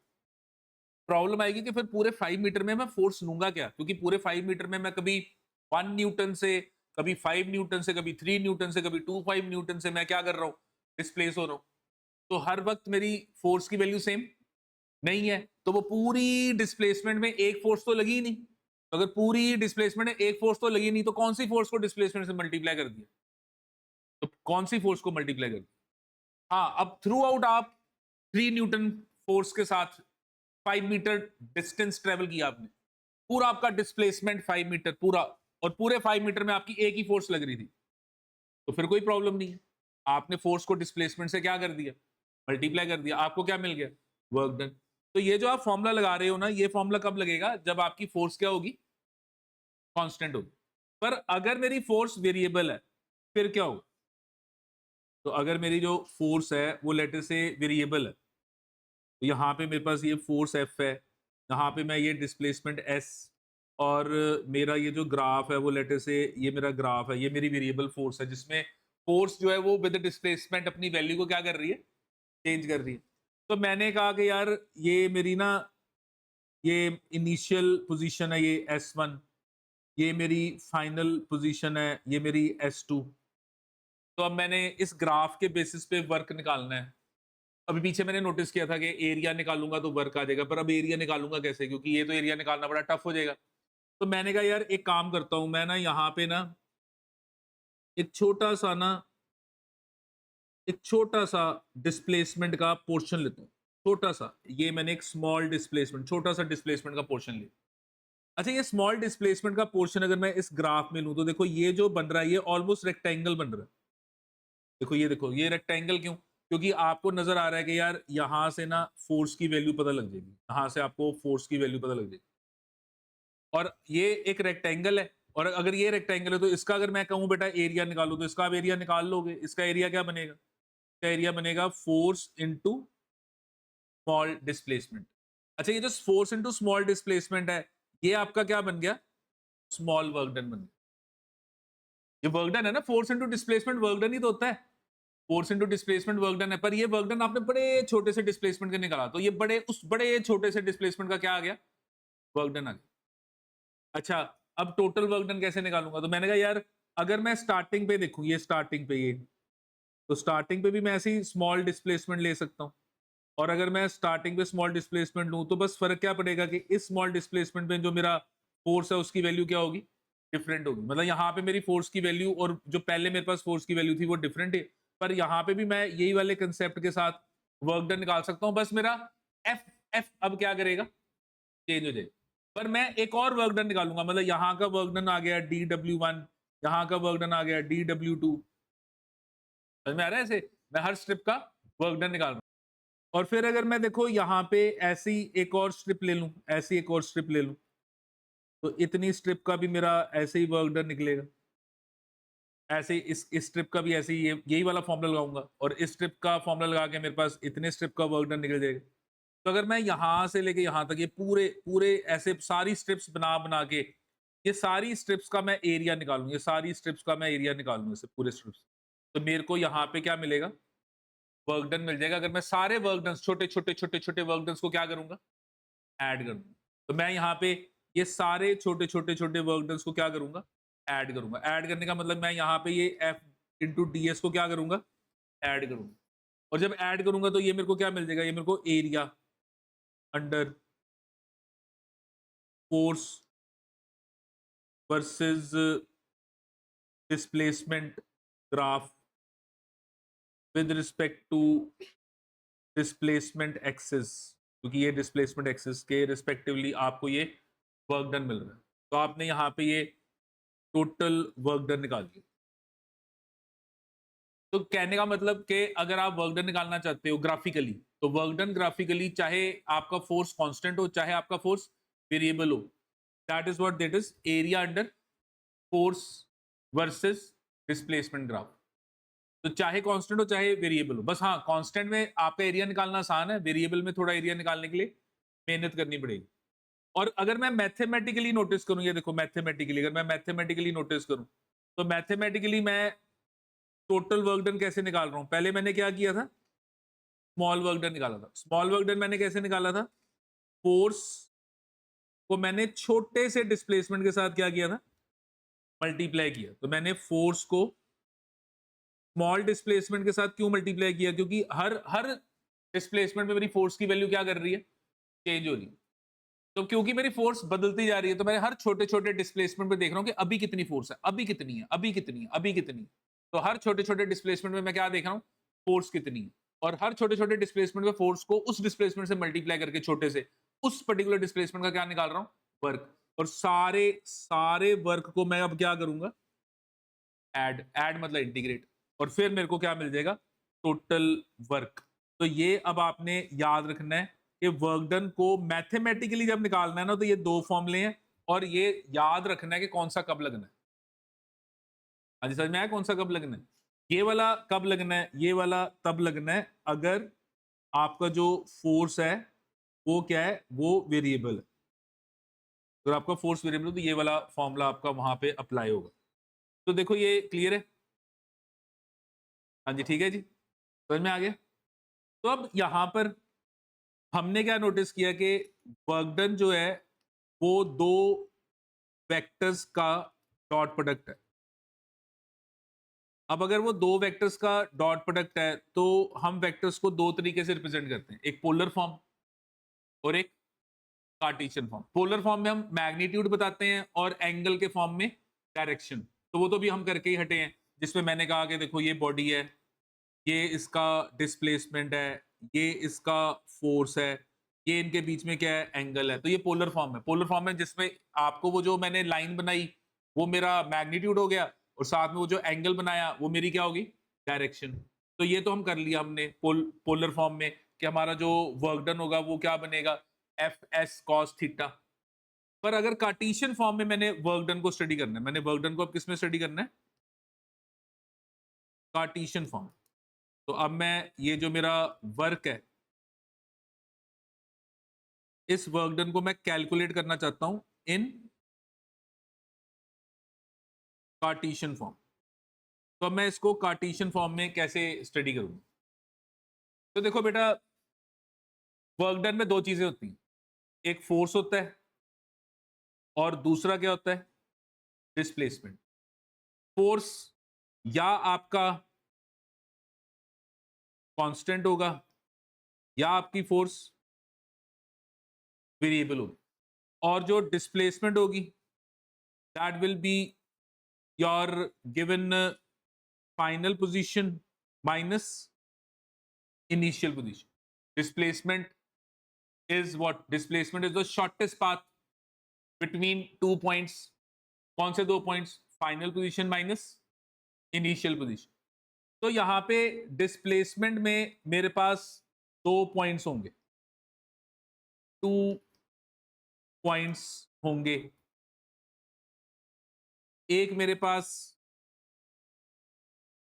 [SPEAKER 1] प्रॉब्लम आएगी कि फिर पूरे 5 मीटर में मैं फोर्स लूंगा क्या? क्योंकि पूरे 5 मीटर में मैं कभी 1 न्यूटन से, कभी 5 न्यूटन से, कभी 3 न्यूटन से, कभी 2.5 न्यूटन से मैं क्या कर रहा हूं? डिस्प्लेस हो रहा हूं। तो हर वक्त मेरी फोर्स की वैल्यू सेम नहीं है, तो वो पूरी डिस्प्लेसमेंट में एक फोर्स तो लगी ही नहीं। तो अगर पूरी डिस्प्लेसमेंट में एक फोर्स तो लगी नहीं तो कौन सी फोर्स को डिस्प्लेसमेंट से मल्टीप्लाई कर दिया? तो कौन सी फोर्स को मल्टीप्लाई कर दिया? हाँ, अब थ्रू आउट आप 3 न्यूटन फोर्स के साथ 5 मीटर डिस्टेंस ट्रेवल किया आपने, पूरा आपका डिस्प्लेसमेंट 5 मीटर पूरा, और पूरे 5 मीटर में आपकी एक ही फोर्स लग रही थी, तो फिर कोई प्रॉब्लम नहीं है। आपने फोर्स को डिस्प्लेसमेंट से क्या कर दिया? मल्टीप्लाई कर दिया, आपको क्या मिल गया? Work done. तो ये जो आप फॉर्मूला लगा रहे हो ना, ये फॉर्मूला कब लगेगा? जब आपकी फोर्स क्या होगी? कांस्टेंट होगी। पर अगर मेरी फोर्स वेरिएबल है फिर क्या होगा? तो अगर मेरी जो फोर्स है वो लेटर से वेरिएबल है, तो यहाँ पे मेरे पास ये फोर्स F है, यहाँ पे मैं ये डिस्प्लेसमेंट S, और मेरा ये जो ग्राफ है वो लेटर से ये मेरा ग्राफ है, ये मेरी वेरिएबल फोर्स है जिसमें फोर्स जो है वो विद डिस्प्लेसमेंट अपनी वैल्यू को क्या कर रही है? चेंज कर रही है। तो मैंने कहा कि यार ये मेरी ना ये इनिशियल पोजीशन है, ये S1, ये मेरी फाइनल पोजीशन है, ये मेरी S2। तो अब मैंने इस ग्राफ के बेसिस पे वर्क निकालना है। अभी पीछे मैंने नोटिस किया था कि एरिया निकालूंगा तो वर्क आ जाएगा, पर अब एरिया निकालूंगा कैसे? क्योंकि ये तो एरिया निकालना बड़ा टफ हो जाएगा। तो मैंने कहा यार एक काम करता हूं, मैं ना यहाँ पे ना एक छोटा सा ना एक छोटा सा डिस्प्लेसमेंट का पोर्शन लेता हूँ। छोटा सा, ये मैंने एक स्मॉल डिस्प्लेसमेंट, छोटा सा डिस्प्लेसमेंट का पोर्शन लिया। अच्छा, ये स्मॉल डिस्प्लेसमेंट का पोर्शन अगर मैं इस ग्राफ में लूं तो देखो ये जो बन रहा है ये ऑलमोस्ट रेक्टेंगल बन रहा है। देखो ये रेक्टेंगल क्यों? क्योंकि आपको नजर आ रहा है कि यार यहां से ना फोर्स की वैल्यू पता लग जाएगी, यहां से आपको फोर्स की वैल्यू पता लग जाएगी। और ये एक रेक्टेंगल है, और अगर ये रेक्टेंगल है तो इसका अगर मैं कहूं बेटा एरिया निकालो तो इसका आप एरिया निकाल लोगे। इसका एरिया क्या बनेगा? इसका एरिया बनेगा फोर्स इंटू स्मॉल डिस्प्लेसमेंट। अच्छा, ये जो फोर्स इंटू स्मॉल डिस्प्लेसमेंट है ये आपका क्या बन गया? स्मॉल वर्क डन बन गया। ये वर्क डन है ना, force into displacement work done ही तो होता है। Force into displacement work done है, पर ये वर्क डन आपने बड़े छोटे से डिस्प्लेसमेंट का निकाला, तो ये बड़े छोटे से डिस्प्लेसमेंट का क्या आ गया? वर्क डन आ गया। अच्छा, अब टोटल वर्क डन कैसे निकालूंगा? तो मैंने कहा यार अगर मैं स्टार्टिंग पे देखूं, ये स्टार्टिंग पे ये, तो स्टार्टिंग पे भी मैं ऐसे ही स्मॉल डिस्प्लेसमेंट ले सकता हूँ। और अगर मैं स्टार्टिंग पे स्मॉल डिस्प्लेसमेंट लूं तो बस फर्क क्या पड़ेगा कि इस स्मॉल डिस्प्लेसमेंट में जो मेरा फोर्स है उसकी वैल्यू क्या होगी? डिफरेंट होगी। मतलब यहाँ पे मेरी फोर्स की वैल्यू और जो पहले मेरे पास फोर्स की वैल्यू थी वो डिफरेंट है, पर यहाँ पे भी मैं यही वाले कंसेप्ट के साथ वर्क डन निकाल सकता हूं, बस मेरा एफ एफ अब क्या करेगा, चेंज हो जाएगा। पर मैं एक और वर्क डन निकालूंगा, मतलब यहां का वर्क डन आ गया DW1, यहां का वर्क डन आ गया DW2। समझ में आ रहा है? ऐसे मैं हर स्ट्रिप का वर्क डन निकाल रहा हूं। और फिर अगर मैं देखो यहाँ पे ऐसी एक और स्ट्रिप ले लूं, ऐसी एक और स्ट्रिप ले लूं, तो इतनी स्ट्रिप का भी मेरा ऐसे ही वर्क डन निकलेगा। ऐसे ही इस स्ट्रिप का भी ऐसे ही यही वाला फॉर्मूला लगाऊंगा, और इस स्ट्रिप का फॉर्मूला लगा के मेरे पास इतने स्ट्रिप का वर्क डन निकल जाएगा। तो अगर मैं यहाँ से लेके यहाँ तक ये पूरे पूरे ऐसे सारी स्ट्रिप्स बना बना के, ये सारी स्ट्रिप्स का मैं एरिया निकालूं, ये सारी स्ट्रिप्स का मैं एरिया निकालूंगा, इसे पूरे स्ट्रिप्स, तो मेरे को यहाँ पे क्या मिलेगा, वर्क डन मिल जाएगा। अगर मैं सारे वर्क डन छोटे छोटे छोटे छोटे वर्क डन को क्या करूंगा, ऐड कर दूंगा, तो मैं यहाँ पे ये सारे छोटे छोटे छोटे वर्क डन को क्या करूंगा, ऐड करूंगा। ऐड करने का मतलब मैं यहाँ पे ये एफ इंटू डी एस को क्या करूंगा, ऐड करूंगा। और जब ऐड करूंगा तो ये मेरे को क्या मिल जाएगा, ये मेरे को area under force versus displacement graph with respect to displacement axis, क्योंकि ये डिस्प्लेसमेंट एक्सिस के रिस्पेक्टिवली आपको ये वर्क डन मिल रहा है। तो आपने यहाँ पे ये टोटल वर्क डन निकाल दिया। तो कहने का मतलब कि अगर आप वर्क डन निकालना चाहते हो ग्राफिकली, तो वर्क डन ग्राफिकली चाहे आपका फोर्स कांस्टेंट हो चाहे आपका फोर्स वेरिएबल हो, that is what that is area under force versus displacement graph. तो चाहे कांस्टेंट हो चाहे वेरिएबल हो, बस हाँ कांस्टेंट में आपका एरिया निकालना आसान है, वेरिएबल में थोड़ा एरिया निकालने के लिए मेहनत करनी पड़ेगी। और अगर मैं मैथमेटिकली नोटिस करूं, ये देखो मैथमेटिकली, अगर मैं मैथमेटिकली नोटिस करूं, तो मैथमेटिकली मैं टोटल वर्क डन कैसे निकाल रहा हूं, पहले मैंने क्या किया था, स्मॉल वर्क डन निकाला था। स्मॉल वर्क डन मैंने कैसे निकाला था, फोर्स को मैंने छोटे से डिस्प्लेसमेंट के साथ क्या किया था, मल्टीप्लाई किया। तो मैंने फोर्स को स्मॉल डिस्प्लेसमेंट के साथ क्यों मल्टीप्लाई किया, क्योंकि हर हर डिस्प्लेसमेंट में मेरी फोर्स की वैल्यू क्या कर रही है, चेंज हो रही है। तो क्योंकि मेरी फोर्स बदलती जा रही है, तो मैं हर छोटे छोटे डिस्प्लेसमेंट पे देख रहा हूं कि अभी कितनी फोर्स है, अभी कितनी है, अभी कितनी है, अभी कितनी है। तो हर छोटे छोटे डिस्प्लेसमेंट में मैं क्या देख रहा हूँ, फोर्स कितनी है। और हर छोटे छोटे डिस्प्लेसमेंट में फोर्स को उस डिस्प्लेसमेंट से मल्टीप्लाई करके छोटे से उस पर्टिकुलर डिस्प्लेसमेंट का क्या निकाल रहा हूँ, वर्क। और सारे सारे वर्क को मैं अब क्या करूंगा, ऐड। ऐड मतलब इंटीग्रेट, और फिर मेरे को क्या मिल जाएगा, टोटल वर्क। तो ये अब आपने याद रखना है कि वर्क डन को मैथमेटिकली जब निकालना है ना, तो ये दो फॉर्मूले हैं, और ये याद रखना है कि कौन सा कब लगना है। हाँ जी, समझ में आया कौन सा कब लगना है। ये वाला कब लगना है, ये वाला तब लगना है अगर आपका जो फोर्स है वो क्या है, वो वेरिएबल है। अगर आपका फोर्स वेरिएबल है तो ये वाला फॉर्मूला आपका वहां पे अप्लाई होगा। तो देखो ये क्लियर है, हाँ जी ठीक है जी, समझ में आ गया। तो अब यहां पर हमने क्या नोटिस किया कि वर्क डन जो है वो दो वेक्टर्स का डॉट प्रोडक्ट है। अब अगर वो दो वेक्टर्स का डॉट प्रोडक्ट है, तो हम वेक्टर्स को दो तरीके से रिप्रेजेंट करते हैं, एक पोलर फॉर्म और एक कार्टेशियन फॉर्म। पोलर फॉर्म में हम मैग्नीट्यूड बताते हैं और एंगल के फॉर्म में डायरेक्शन। तो वो तो भी हम करके ही हटे हैं, जिसमें मैंने कहा कि देखो ये बॉडी है, ये इसका डिस्प्लेसमेंट है, ये इसका फोर्स है, ये इनके बीच में क्या है, एंगल है। तो ये पोलर फॉर्म है। पोलर फॉर्म है जिसमें आपको वो जो मैंने लाइन बनाई वो मेरा मैग्नीट्यूड हो गया, और साथ में वो जो एंगल बनाया वो मेरी क्या होगी, डायरेक्शन। तो ये तो हम कर लिया हमने पोलर फॉर्म में कि हमारा जो वर्क डन होगा वो क्या बनेगा, एफ एस कॉस थीटा। पर अगर कार्टेशियन फॉर्म में मैंने वर्क डन को स्टडी करना है, मैंने वर्क डन को अब किस में स्टडी करना है, कार्टेशियन फॉर्म। तो अब मैं ये जो मेरा वर्क है, इस वर्क डन को मैं कैलकुलेट करना चाहता हूं इन कार्टेशियन फॉर्म। तो अब मैं इसको कार्टेशियन फॉर्म में कैसे स्टडी करूंगा। तो देखो बेटा, वर्क डन में दो चीजें होती हैं, एक फोर्स होता है और दूसरा क्या होता है, डिस्प्लेसमेंट। फोर्स या आपका कांस्टेंट होगा या आपकी फोर्स वेरिएबल होगी, और जो डिस्प्लेसमेंट होगी that will be your given final position minus initial position. Displacement is what? Displacement is the shortest path between 2 points. कौन से 2 points? Final position minus initial position. तो यहां पे डिस्प्लेसमेंट में मेरे पास 2 पॉइंट्स होंगे, 2 पॉइंट्स होंगे. एक मेरे पास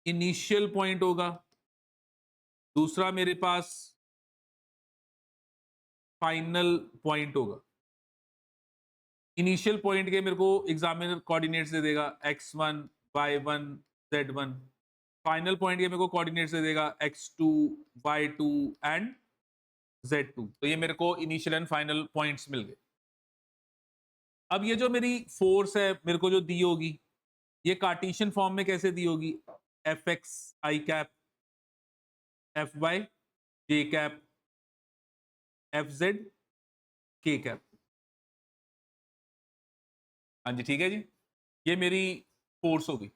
[SPEAKER 1] इनिशियल पॉइंट होगा, दूसरा मेरे पास फाइनल पॉइंट होगा. इनिशियल पॉइंट के मेरे को एग्जामिनर कोऑर्डिनेट्स दे देगा x1 y1 z1. Final point के मेरे को कोऑर्डिनेट्स दे देगा x2 y2 एंड z2. तो ये मेरे को इनिशियल एंड फाइनल पॉइंट्स मिल गए. अब ये जो मेरी फोर्स है मेरे को जो दी होगी, ये कार्टेशियन फॉर्म में कैसे दी होगी? एफ एक्स आई कैप, एफ वाई जे कैप, एफ जेड के कैप. हाँ जी, ठीक है जी. ये मेरी फोर्स होगी.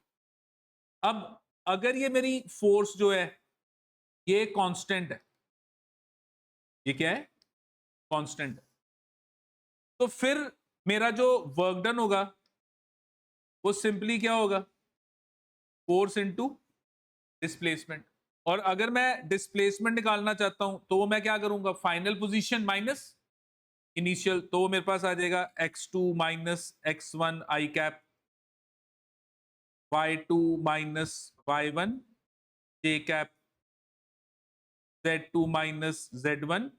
[SPEAKER 1] अब अगर ये मेरी फोर्स जो है ये कांस्टेंट है, ये क्या है? कांस्टेंट है. तो फिर मेरा जो वर्क डन होगा वो सिंपली क्या होगा? Force into displacement. और अगर मैं डिस्प्लेसमेंट निकालना चाहता हूं तो वो मैं क्या करूंगा? Final position minus initial. तो वो मेरे पास आ जाएगा x2 माइनस x1 आई कैप, y2 माइनस y1 जे कैप, z2 माइनस z1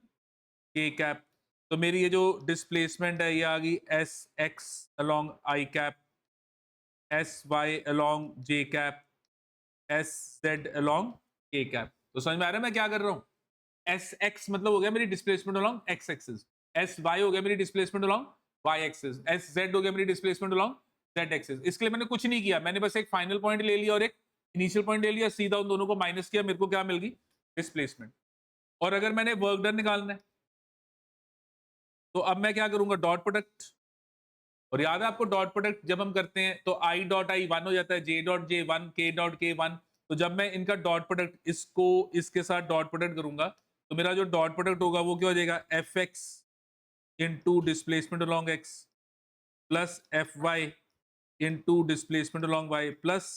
[SPEAKER 1] के कैप. तो मेरी ये जो डिस्प्लेसमेंट है ये आ गई एस एक्स अलोंग आई कैप, एस वाई अलोंग जे कैप, एस जेड अलोंग के कैप. तो समझ में आ रहा है मैं क्या कर रहा हूं? एस एक्स मतलब हो गया मेरी displacement along X axis, S Y हो गया मेरी displacement along Y axis, S Z हो गया मेरी डिस्प्लेसमेंट अलोंग जेड एक्सिस. इसके लिए मैंने कुछ नहीं किया, मैंने बस एक फाइनल पॉइंट ले लिया और एक इनिशियल पॉइंट ले लिया, सीधा उन दोनों को माइनस किया, मेरे को क्या मिल गई? डिस्प्लेसमेंट. और अगर मैंने वर्क डन निकालना है तो अब मैं क्या करूंगा? Dot product. और याद है आपको डॉट प्रोडक्ट जब हम करते हैं तो आई डॉट आई 1 हो जाता है, जे डॉट जे 1, के डॉट के 1. तो जब मैं इनका डॉट प्रोडक्ट इसको इसके साथ डॉट प्रोडक्ट करूंगा तो मेरा जो डॉट प्रोडक्ट होगा वो क्या हो जाएगा? F X into displacement along X plus F Y into displacement along Y plus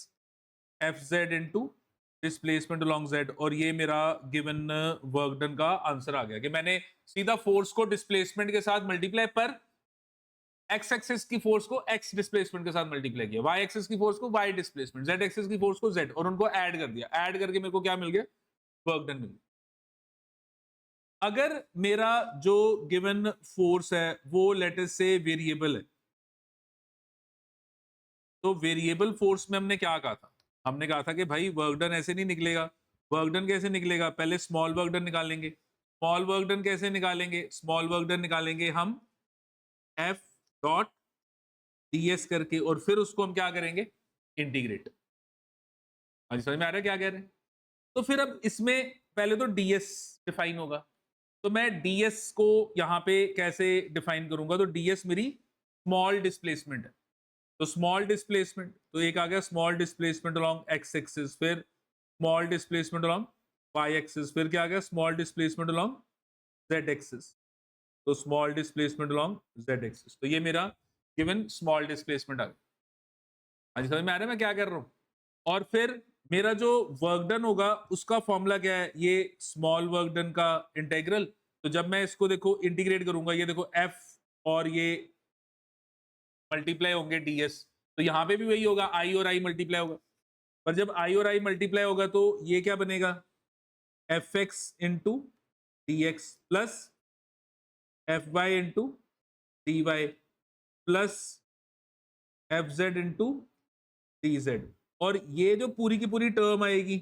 [SPEAKER 1] F Z into displacement along Z. और ये मेरा गिवन वर्क डन का आंसर आ गया कि मैंने सीधा फोर्स को डिस्प्लेसमेंट के साथ मल्टीप्लाई पर एक्स एक्सिस की फोर्स को एक्स डिस्प्लेसमेंट के साथ मल्टीप्लाई किया, वाई एक्सिस की फोर्स को वाई डिस्प्लेसमेंट, जेड एक्सिस की फोर्स को जेड, और उनको ऐड कर दिया. ऐड करके मेरे को क्या मिल गया? वर्क डन मिल गया. अगर मेरा जो गिवन फोर्स है वो लेट अस से वेरिएबल है, तो वेरिएबल फोर्स में हमने क्या कहा था? हमने कहा था कि भाई वर्क डन ऐसे नहीं निकलेगा. वर्क डन कैसे निकलेगा? पहले स्मॉल वर्क डन निकालेंगे. स्मॉल वर्क डन कैसे निकालेंगे? स्मॉल वर्क डन निकालेंगे हम एफ डॉट ds करके, और फिर उसको हम क्या करेंगे? इंटीग्रेट. हाँ जी, समझ में आ रहा है क्या कह रहे हैं? तो फिर अब इसमें पहले तो ds डिफाइन होगा. तो मैं ds को यहां पे कैसे डिफाइन करूंगा? तो ds मेरी स्मॉल डिस्प्लेसमेंट है. तो स्मॉल डिस्प्लेसमेंट, तो एक आ गया small displacement along X axis, फिर small displacement along Y axis, फिर क्या आ गया? Small displacement along Z axis. तो small displacement along Z axis. तो ये मेरा गिवन स्मॉल डिस्प्लेसमेंट आ गया. हाँ जी, समझ में आ रहा है मैं क्या कर रहा हूँ? और फिर मेरा जो वर्क डन होगा उसका फॉर्मूला क्या है? ये स्मॉल वर्क डन का इंटीग्रल. तो जब मैं इसको देखो इंटीग्रेट करूंगा, ये देखो एफ और ये मल्टीप्लाई होंगे ds, तो यहां पे भी वही होगा, आई और आई मल्टीप्लाई होगा. पर जब आई और आई मल्टीप्लाई होगा तो ये क्या बनेगा? F X into D X plus F Y into D Y plus F Z into D Z. और ये जो पूरी की पूरी टर्म आएगी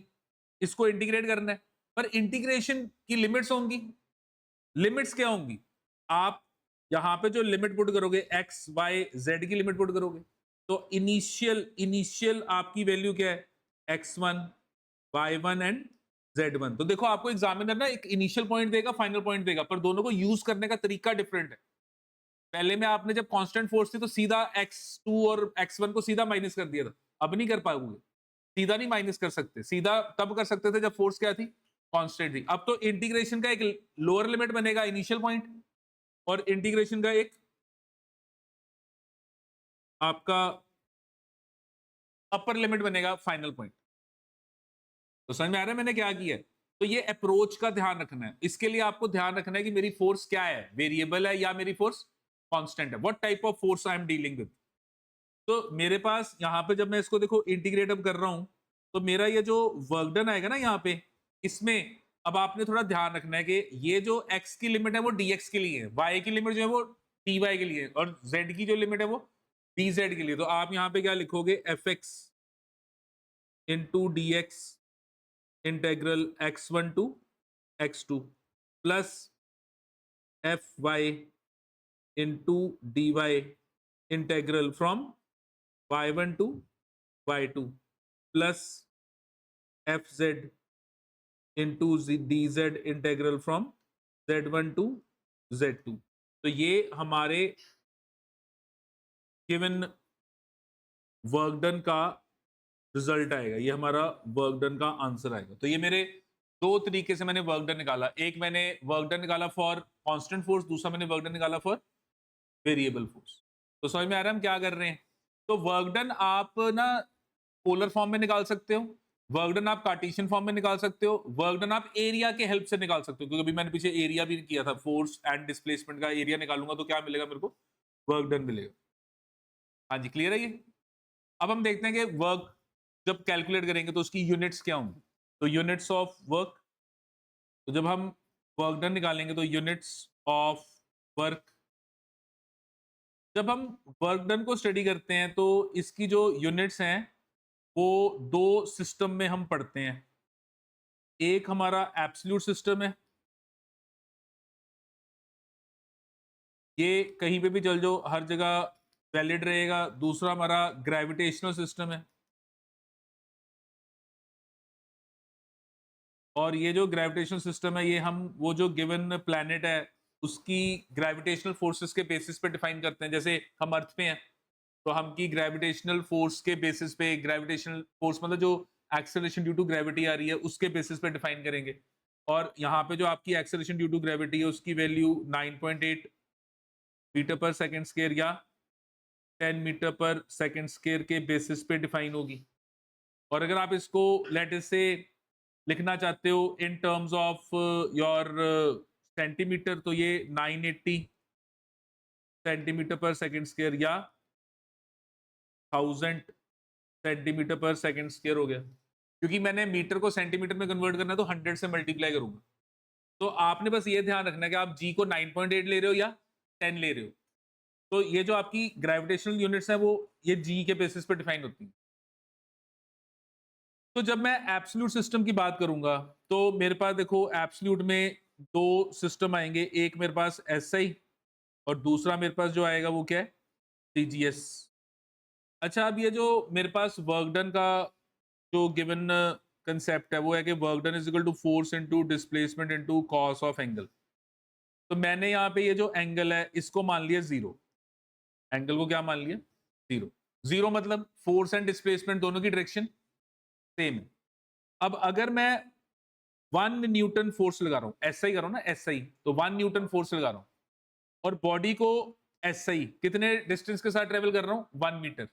[SPEAKER 1] इसको इंटीग्रेट करना है. पर इंटीग्रेशन की लिमिट्स होंगी. लिमिट्स क्या होंगी? आप यहां पे जो लिमिट पुट करोगे एक्स वाई जेड की लिमिट पुट करोगे, तो इनिशियल आपकी वैल्यू क्या है? x1 y1 and z1. तो देखो आपको एग्जामिनर ना एक इनिशियल पॉइंट देगा, फाइनल पॉइंट देगा, पर दोनों को यूज करने का तरीका डिफरेंट है. पहले में आपने जब कांस्टेंट फोर्स थी तो सीधा x2 और x1 को सीधा माइनस कर दिया था. अब नहीं कर पाओगे, सीधा नहीं माइनस कर सकते. सीधा तब कर सकते थे जब फोर्स क्या थी? कांस्टेंट थी। अब तो इंटीग्रेशन का एक लोअर लिमिट बनेगा इनिशियल पॉइंट, और इंटीग्रेशन का एक आपका अपर लिमिट बनेगा फाइनल पॉइंट। तो समझ में आ रहा है मैंने क्या किया है? तो ये अप्रोच का ध्यान रखना है। इसके लिए आपको ध्यान रखना है कि मेरी फोर्स क्या है, वेरिएबल है या मेरी फोर्स कांस्टेंट है, what type of force I am dealing with. तो मेरे पास यहाँ पे जब मैं इसको देखो इंटीग्रेट अब कर रहा हूं, तो मेरा ये जो वर्क डन आएगा ना यहाँ पे, इसमें अब आपने थोड़ा ध्यान रखना है कि ये जो x की लिमिट है वो dx के लिए है, y की लिमिट जो है वो dy के लिए है, और z की जो लिमिट है वो dz के लिए। तो आप यहाँ पे क्या लिखोगे, fx into D X integral x1 to x2 plus fy into dy integral from y1 to y2 plus fz into dz integral from z1 to z2। तो ये हमारे गिवन वर्क डन का रिजल्ट आएगा, ये हमारा वर्क डन का answer आएगा। तो ये मेरे दो तरीके से मैंने वर्क डन निकाला, एक मैंने वर्क डन निकाला फॉर कांस्टेंट फोर्स, दूसरा मैंने वर्क डन निकाला फॉर वेरिएबल फोर्स। तो समझ में आ रहा है हम क्या कर रहे हैं? तो वर्क डन आप ना पोलर फॉर्म में निकाल सकते हो, वर्क डन आप कार्टेशियन फॉर्म में निकाल सकते हो, वर्क डन आप एरिया के हेल्प से निकाल सकते हो, क्योंकि अभी मैंने पीछे एरिया भी किया था, फोर्स एंड डिस्प्लेसमेंट का एरिया निकालूंगा तो क्या मिलेगा मेरे को, वर्क डन मिलेगा। हाँ जी, क्लियर है ये? अब हम देखते हैं कि वर्क जब कैलकुलेट करेंगे तो उसकी यूनिट्स क्या होंगी। तो यूनिट्स ऑफ वर्क, तो जब हम वर्क डन निकालेंगे तो यूनिट्स ऑफ वर्क, जब हम वर्क डन को स्टडी करते हैं तो इसकी जो यूनिट्स हैं वो दो सिस्टम में हम पढ़ते हैं। एक हमारा एब्सोल्यूट सिस्टम है, ये कहीं पे भी चल जाओ हर जगह वैलिड रहेगा। दूसरा हमारा ग्रेविटेशनल सिस्टम है, और ये जो ग्रेविटेशनल सिस्टम है ये हम वो जो गिवन प्लैनेट है उसकी ग्रेविटेशनल फोर्सेस के बेसिस पे डिफाइन करते हैं। जैसे हम अर्थ पे हैं तो हम की ग्रेविटेशनल फोर्स के बेसिस पे, ग्रेविटेशनल फोर्स मतलब जो एक्सेलरेशन ड्यू टू ग्रेविटी आ रही है उसके बेसिस पे डिफाइन करेंगे। और यहाँ पे जो आपकी एक्सेलरेशन ड्यू टू ग्रेविटी है उसकी वैल्यू 9.8 मीटर पर सेकंड स्क्वायर या 10 मीटर पर सेकंड स्क्वायर के बेसिस पे डिफाइन होगी। और अगर आप इसको लेट से लिखना चाहते हो in terms of your centimetre, तो ये 980 सेंटीमीटर पर सेकंड स्क्वायर या 1000 सेंटीमीटर पर सेकंड स्क्वायर हो गया। क्योंकि मैंने मीटर को सेंटीमीटर में कन्वर्ट करना है तो 100 से मल्टीप्लाई करूंगा। तो आपने बस ये ध्यान रखना है कि आप जी को 9.8 ले रहे हो या 10 ले रहे हो। तो ये जो आपकी ग्रेविटेशनल यूनिट्स हैं वो ये जी के बेसिस पे डिफाइन होती हैं। तो जब मैं एब्सोल्यूट सिस्टम की बात करूंगा तो मेरे पास देखो एब्सोल्यूट में दो सिस्टम आएंगे, एक मेरे पास एसआई और दूसरा मेरे पास जो आएगा वो क्या है, सीजीएस। अच्छा, अब ये जो मेरे पास वर्क डन का जो गिवन कंसेप्ट है वो है कि work done is equal to force into displacement into cos of angle. तो मैंने यहाँ पे ये जो एंगल है इसको मान लिया जीरो, एंगल को क्या मान लिया, जीरो। जीरो मतलब फोर्स एंड डिस्प्लेसमेंट दोनों की डायरेक्शन सेम है। अब अगर मैं 1 न्यूटन फोर्स लगा रहा हूं, एसआई कर रहा हूं ना, एसआई, तो 1 न्यूटन फोर्स लगा रहा हूं और बॉडी को एसआई कितने डिस्टेंस के साथ ट्रेवल कर रहा हूं, 1 मीटर,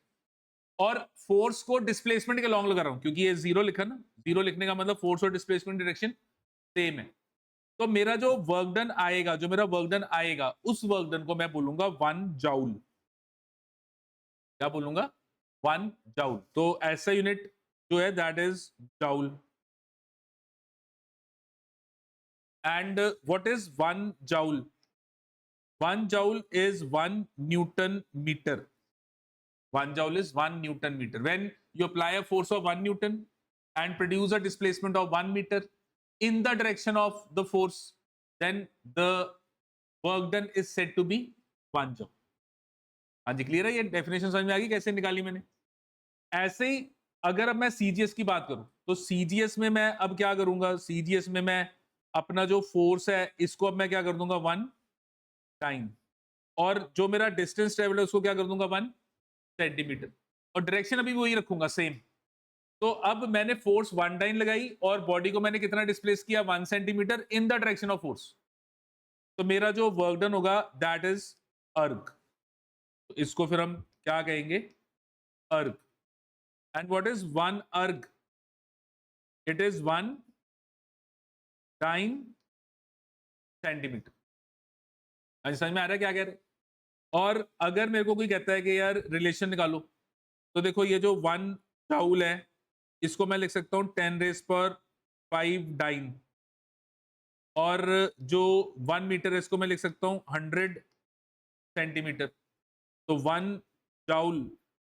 [SPEAKER 1] और फोर्स को डिस्प्लेसमेंट के लॉन्ग लगा रहा हूं, क्योंकि ये जीरो लिखा ना, जीरो लिखने का मतलब फोर्स और डिस्प्लेसमेंट डायरेक्शन सेम है। तो मेरा जो वर्क डन आएगा, जो मेरा वर्क डन आएगा उस वर्क डन को मैं बोलूंगा 1 जूल। क्या बोलूंगा, 1 जूल। तो ऐसा यूनिट जो है that is joule. And what is 1 joule? 1 joule is 1 Newton meter. 1 joule is 1 Newton meter. When you apply a force of 1 Newton and produce a displacement of 1 meter in the direction of the force, then the work done is said to be 1 joule. हाँ जी, clear है? ये definition समझ में आ गई कैसे निकाली मैंने? ऐसे ही अगर अब मैं सीजीएस की बात करूं तो सीजीएस में मैं अब क्या करूंगा, सीजीएस में मैं अपना जो फोर्स है इसको अब मैं क्या कर दूंगा, 1 टाइम, और जो मेरा डिस्टेंस ट्रेवल है उसको क्या कर दूंगा, 1 सेंटीमीटर, और डायरेक्शन अभी वही रखूंगा सेम। तो अब मैंने फोर्स 1 डाइन लगाई और बॉडी को मैंने कितना डिस्प्लेस किया 1 centimetre in the direction of force. तो मेरा जो वर्क डन होगा दैट इज अर्क। तो इसको फिर हम क्या कहेंगे, अर्क। एंड व्हाट इज 1 अर्क? It is 1 dyne centimetre. समझ में आ रहा है क्या कह रहे? और अगर मेरे को कोई कहता है कि यार रिलेशन निकालो, तो देखो ये जो 1 जाउल है इसको मैं लिख सकता हूं 10⁵ डाइन, और जो 1 मीटर है इसको मैं लिख सकता हूं 100 सेंटीमीटर। तो 1 जाउल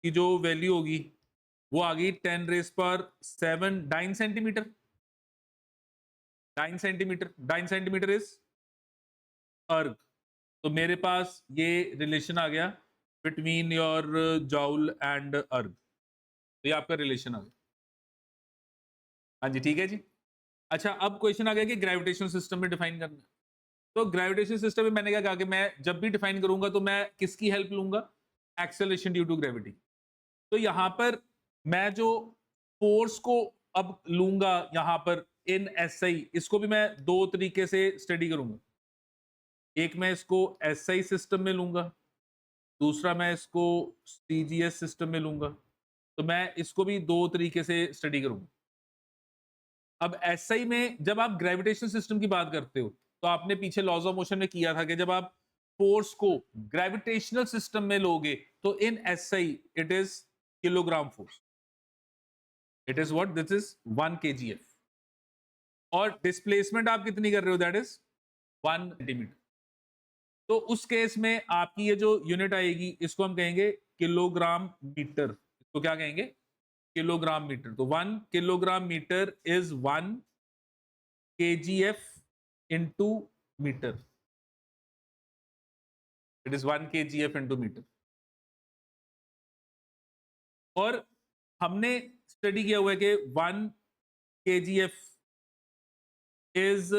[SPEAKER 1] की जो वैल्यू होगी वो आ गई 10⁷ dyne centimetre. Dyne centimetre is अर्ग। तो मेरे पास ये रिलेशन आ गया बिटवीन योर जाउल एंड अर्ग। तो ये आपका रिलेशन आ गया। हाँ जी, ठीक है जी। अच्छा, अब क्वेश्चन आ गया कि ग्रेविटेशनल सिस्टम में डिफाइन करना है। तो ग्रेविटेशनल सिस्टम में मैंने क्या कहा कि मैं जब भी डिफाइन करूंगा तो मैं किसकी हेल्प लूंगा, एक्सेलरेशन ड्यू टू ग्रेविटी। तो यहां पर मैं जो फोर्स को अब लूंगा यहां पर इन एसआई, इसको भी मैं दो तरीके से स्टडी करूंगा। एक मैं इसको एसआई सिस्टम में लूंगा, दूसरा मैं इसको सीजीएस सिस्टम में लूंगा। तो मैं इसको भी दो तरीके से स्टडी करूंगा। अब एसआई में जब आप ग्रेविटेशनल सिस्टम की बात करते हो तो आपने पीछे लॉज ऑफ मोशन में किया था कि जब आप फोर्स को ग्रेविटेशनल सिस्टम में लोगे तो in SI it is kilogram force. It is what, this is 1 kgf। और डिस्प्लेसमेंट आप कितनी कर रहे हो, दैट इज 1 सेंटीमीटर। तो उस केस में आपकी ये जो यूनिट आएगी इसको हम कहेंगे किलोग्राम मीटर। इसको क्या कहेंगे, किलोग्राम मीटर। तो 1 kilogram metre is 1 kgf into metre. It is 1 kgf into metre. और हमने स्टडी किया हुआ है कि 1 kgf इज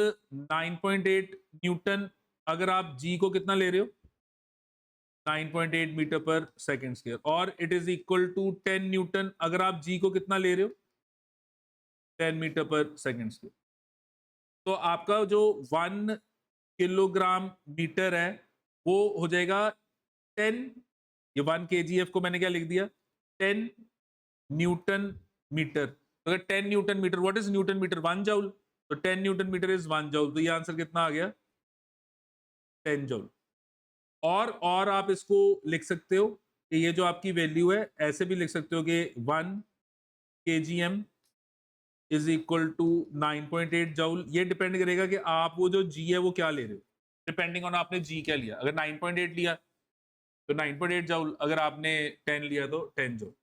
[SPEAKER 1] 9.8 न्यूटन। अगर आप जी को कितना ले रहे हो, 9.8 मीटर पर सेकेंड स्क्वायर, और it is equal to 10 newton अगर आप जी को कितना ले रहे हो, 10 मीटर पर सेकेंड स्क्वायर। तो आपका जो 1 किलोग्राम मीटर है वो हो जाएगा 10, ये 1 kgf को मैंने क्या लिख दिया, 10 न्यूटन मीटर। तो अगर 10 newton metre, what is newton metre, 1 joule. तो 10 न्यूटन मीटर इज 1 जाउल। तो ये आंसर कितना आ गया, 10 जाउल। और आप इसको लिख सकते हो कि ये जो आपकी वैल्यू है ऐसे भी लिख सकते हो कि 1 kgm is equal to 9.8 joule. ये डिपेंड करेगा कि आप वो जो जी है वो क्या ले रहे हो, डिपेंडिंग ऑन आपने जी क्या लिया। अगर 9.8 लिया तो 9.8 जाउल, अगर आपने 10 लिया तो 10 जाउल।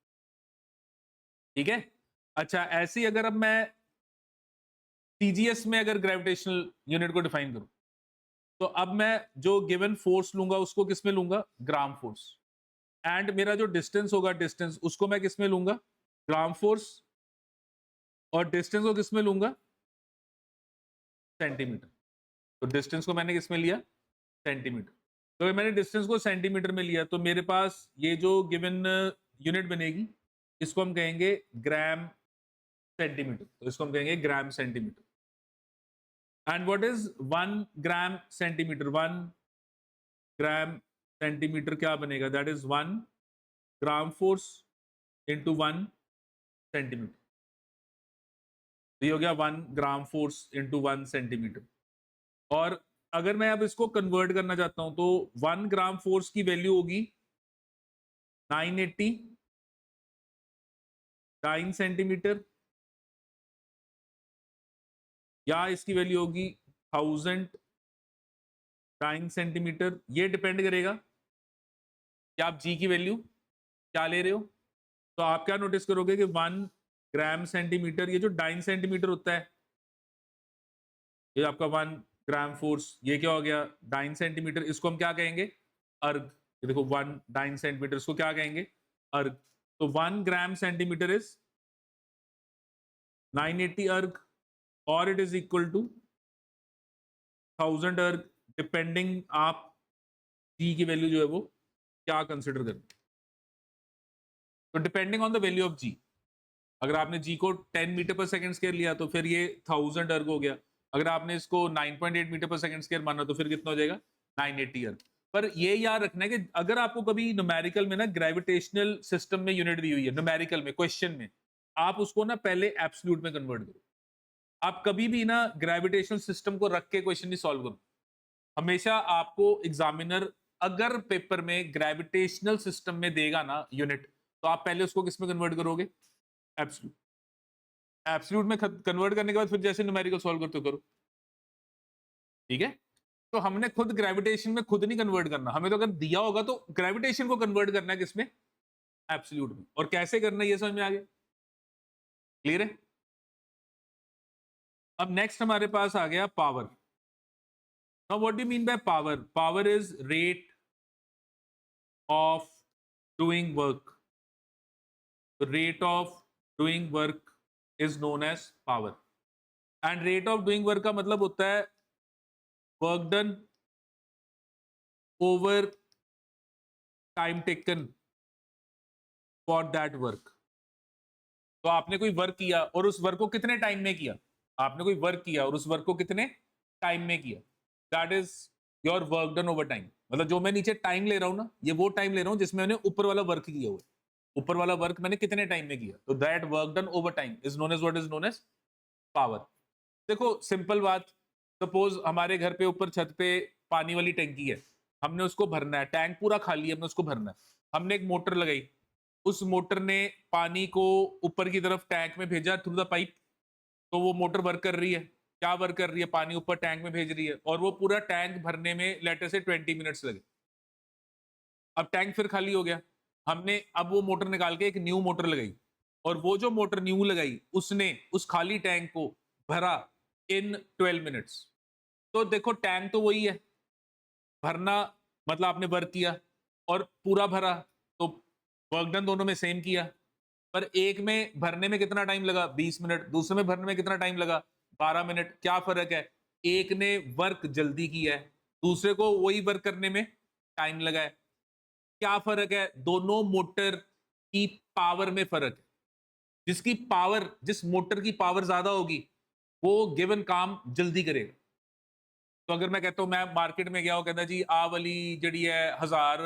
[SPEAKER 1] ठीक है। अच्छा, ऐसे ही अगर अब मैं सीजीएस में अगर ग्रेविटेशनल यूनिट को डिफाइन करूं, तो अब मैं जो गिवन फोर्स लूंगा उसको किस में लूंगा, ग्राम फोर्स। एंड मेरा जो डिस्टेंस होगा, डिस्टेंस उसको मैं किस में लूंगा, ग्राम फोर्स। और डिस्टेंस को किस में लूंगा, सेंटीमीटर। तो डिस्टेंस को मैंने किस में लिया, सेंटीमीटर। तो अगर मैंने डिस्टेंस को सेंटीमीटर में लिया तो मेरे पास ये जो गिवन यूनिट बनेगी इसको हम कहेंगे ग्राम सेंटीमीटर। तो इसको हम कहेंगे gram centimetre. And what is 1 gram centimetre, 1 gram centimetre क्या बनेगा, that is 1 gram force into 1 centimetre. तो ये हो गया 1 ग्राम फोर्स इंटू 1 सेंटीमीटर। और अगर मैं अब इसको कन्वर्ट करना चाहता हूं तो 1 ग्राम फोर्स की वैल्यू होगी 980 9 सेंटीमीटर, या इसकी वैल्यू होगी 1000 9 सेंटीमीटर। ये डिपेंड करेगा कि आप जी की वैल्यू क्या ले रहे हो। तो आप क्या नोटिस करोगे कि 1 ग्राम सेंटीमीटर, ये जो 9 सेंटीमीटर होता है, ये आपका 1 ग्राम फोर्स, ये क्या हो गया 9 सेंटीमीटर। इसको हम क्या कहेंगे, अर्ग। ये देखो 1 9 सेंटीमीटर, इसको क्या कहेंगे, अर्ग। तो 1 ग्राम सेंटीमीटर इज 980 अर्ग, और इट इज इक्वल टू 1000 अर्ग, डिपेंडिंग आप जी की वैल्यू जो है वो क्या कंसिडर करें। तो depending on the value of G. अगर आपने जी को 10 मीटर पर सेकंड स्क्वायर लिया तो फिर ये 1000 अर्ग हो गया। अगर आपने इसको 9.8 मीटर पर सेकंड स्क्वायर माना तो फिर कितना हो जाएगा 980 अर्ग। पर ये याद रखना है कि अगर आपको कभी न्यूमेरिकल में ना ग्रेविटेशनल सिस्टम में यूनिट दी हुई है न्यूमेरिकल में क्वेश्चन में, आप उसको ना पहले एब्सोल्यूट में कन्वर्ट करो। आप कभी भी ना ग्रेविटेशनल सिस्टम को रख के क्वेश्चन नहीं सॉल्व करो। हमेशा आपको एग्जामिनर अगर पेपर में ग्रेविटेशनल सिस्टम में देगा ना यूनिट, तो आप पहले उसको किस में कन्वर्ट करोगे? एब्सोल्यूट। एब्सोल्यूट में कन्वर्ट करने के बाद फिर जैसे न्यूमेरिकल सॉल्व करते हो करो। ठीक है? तो हमने खुद ग्रेविटेशन में खुद नहीं कन्वर्ट करना, हमें तो अगर दिया होगा तो ग्रेविटेशन को कन्वर्ट करना है किसमें? एब्सोल्यूट में। और कैसे करना है ये समझ में आ गया? क्लियर है? अब नेक्स्ट हमारे पास आ गया power. Now what do you mean by power? Power is rate of doing work. Rate of doing work is known as power. And rate of doing work का मतलब होता है work done over time taken for that work. तो आपने कोई work किया और उस वर्क को कितने टाइम में किया? आपने कोई वर्क किया और उस वर्क को कितने टाइम में किया? That is your work done over time. मतलब जो मैं नीचे टाइम ले रहा हूं ना, ये वो टाइम ले रहा हूं जिसमें मैंने ऊपर वाला वर्क किया हुआ है। ऊपर वाला वर्क मैंने कितने टाइम में किया, तो that work done over time is known as what is known as power. देखो सिंपल बात, सपोज हमारे घर पे ऊपर छत पे पानी वाली टंकी है, हमने उसको भरना है, टैंक पूरा खाली है, हमने उसको भरना है। हमने एक मोटर लगाई, उस मोटर ने पानी को ऊपर की तरफ टैंक में भेजा थ्रू द पाइप, तो वो मोटर वर्क कर रही है। क्या वर्क कर रही है? पानी ऊपर टैंक में भेज रही है, और वो पूरा टैंक भरने में लेटर से 20 मिनट्स लगे। अब टैंक फिर खाली हो गया, हमने अब वो मोटर निकाल के एक न्यू मोटर लगाई, और वो जो मोटर न्यू लगाई उसने उस खाली टैंक को भरा इन 12 मिनट्स। तो देखो टैंक तो वही है, भरना मतलब आपने वर्क किया, और पूरा भरा तो वर्क डन दोनों में सेम किया। पर एक में भरने में कितना टाइम लगा? 20 मिनट। दूसरे में भरने में कितना टाइम लगा? 12 मिनट। क्या फर्क है? एक ने वर्क जल्दी किया है, दूसरे को वही वर्क करने में टाइम लगा है। क्या फर्क है? दोनों मोटर की पावर में फर्क है। जिसकी पावर, जिस मोटर की पावर ज्यादा होगी वो गिवन काम जल्दी करेगा। तो अगर मैं कहता हूं, मैं मार्केट में गया, कहता जी आ वाली जड़ी है 1000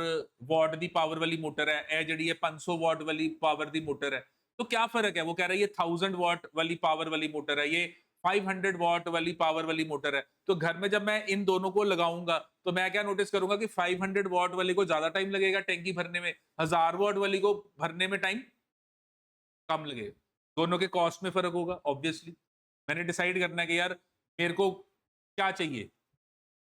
[SPEAKER 1] वाट दी पावर वाली मोटर है, ए जड़ी है 500 वाट वाली पावर दी मोटर है, तो क्या फर्क है? वो कह रहा है ये 1000 वाट वाली पावर वाली मोटर है, ये 500 वाट वाली पावर वाली मोटर है। तो घर में जब मैं इन दोनों को लगाऊंगा तो मैं क्या नोटिस करूंगा कि 500 वाट वाली को ज्यादा टाइम लगेगा टैंकी भरने में, 1000 वाट वाली को भरने में टाइम कम लगेगा। दोनों के कॉस्ट में फर्क होगा ऑब्वियसली। मैंने डिसाइड करना है कि यार मेरे को क्या चाहिए।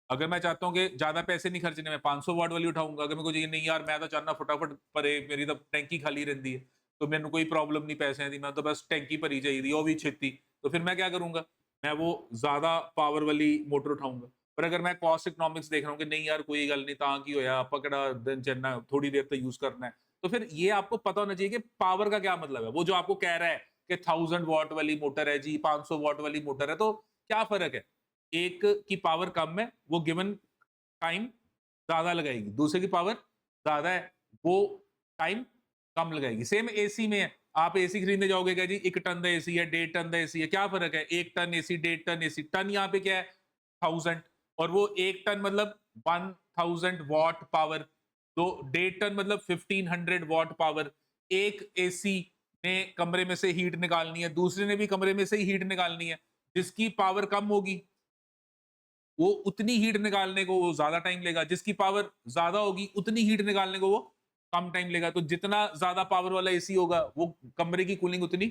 [SPEAKER 1] अगर मैं चाहता हूँ कि ज्यादा पैसे नहीं खर्चने, मैं 500 वाट वाली उठाऊंगा। अगर मेरे को चाहिए नहीं यार मैं तो चाहना फटाफट भरे, मेरी तो टैंकी खाली रहती है, तो मैंने कोई प्रॉब्लम नहीं पैसे दी, मैं तो बस टैंकी भरी चाहिए वो भी छेती, तो फिर मैं क्या करूंगा? मैं वो ज्यादा पावर वाली मोटर उठाऊंगा। पर अगर मैं कॉस्ट इकोनॉमिक्स देख रहा हूँ कि नहीं यार कोई गल नहीं, तां की होया पकड़ा दिन चलना, थोड़ी देर तक यूज करना है, तो फिर ये आपको पता होना चाहिए कि पावर का क्या मतलब है। वो जो आपको कह रहा है कि 1000 वाट वाली मोटर है जी, 500 वाट वाली मोटर है, तो क्या फर्क है? एक की पावर कम है, वो गिवन टाइम ज्यादा लगाएगी, दूसरे की पावर ज्यादा है, वो टाइम कम लगाएगी। सेम एसी में है, आप एसी खरीदने जाओगे क्या जी 1 टन का एसी है, 1.5 टन का एसी है, क्या फर्क है? 1 ton AC, 1.5 ton AC. Ton यहाँ पे क्या है? 1000, और वो 1 टन मतलब 1000 वॉट पावर, तो 1.5 टन मतलब 1500 वॉट पावर। एक एसी ने कमरे में से हीट निकालनी है, दूसरे ने भी कमरे में से ही हीट निकालनी है। जिसकी पावर कम होगी वो उतनी हीट निकालने को वो ज्यादा टाइम लेगा, जिसकी पावर ज्यादा होगी उतनी हीट निकालने को वो कम टाइम लेगा। तो जितना ज्यादा पावर वाला एसी होगा वो कमरे की कूलिंग उतनी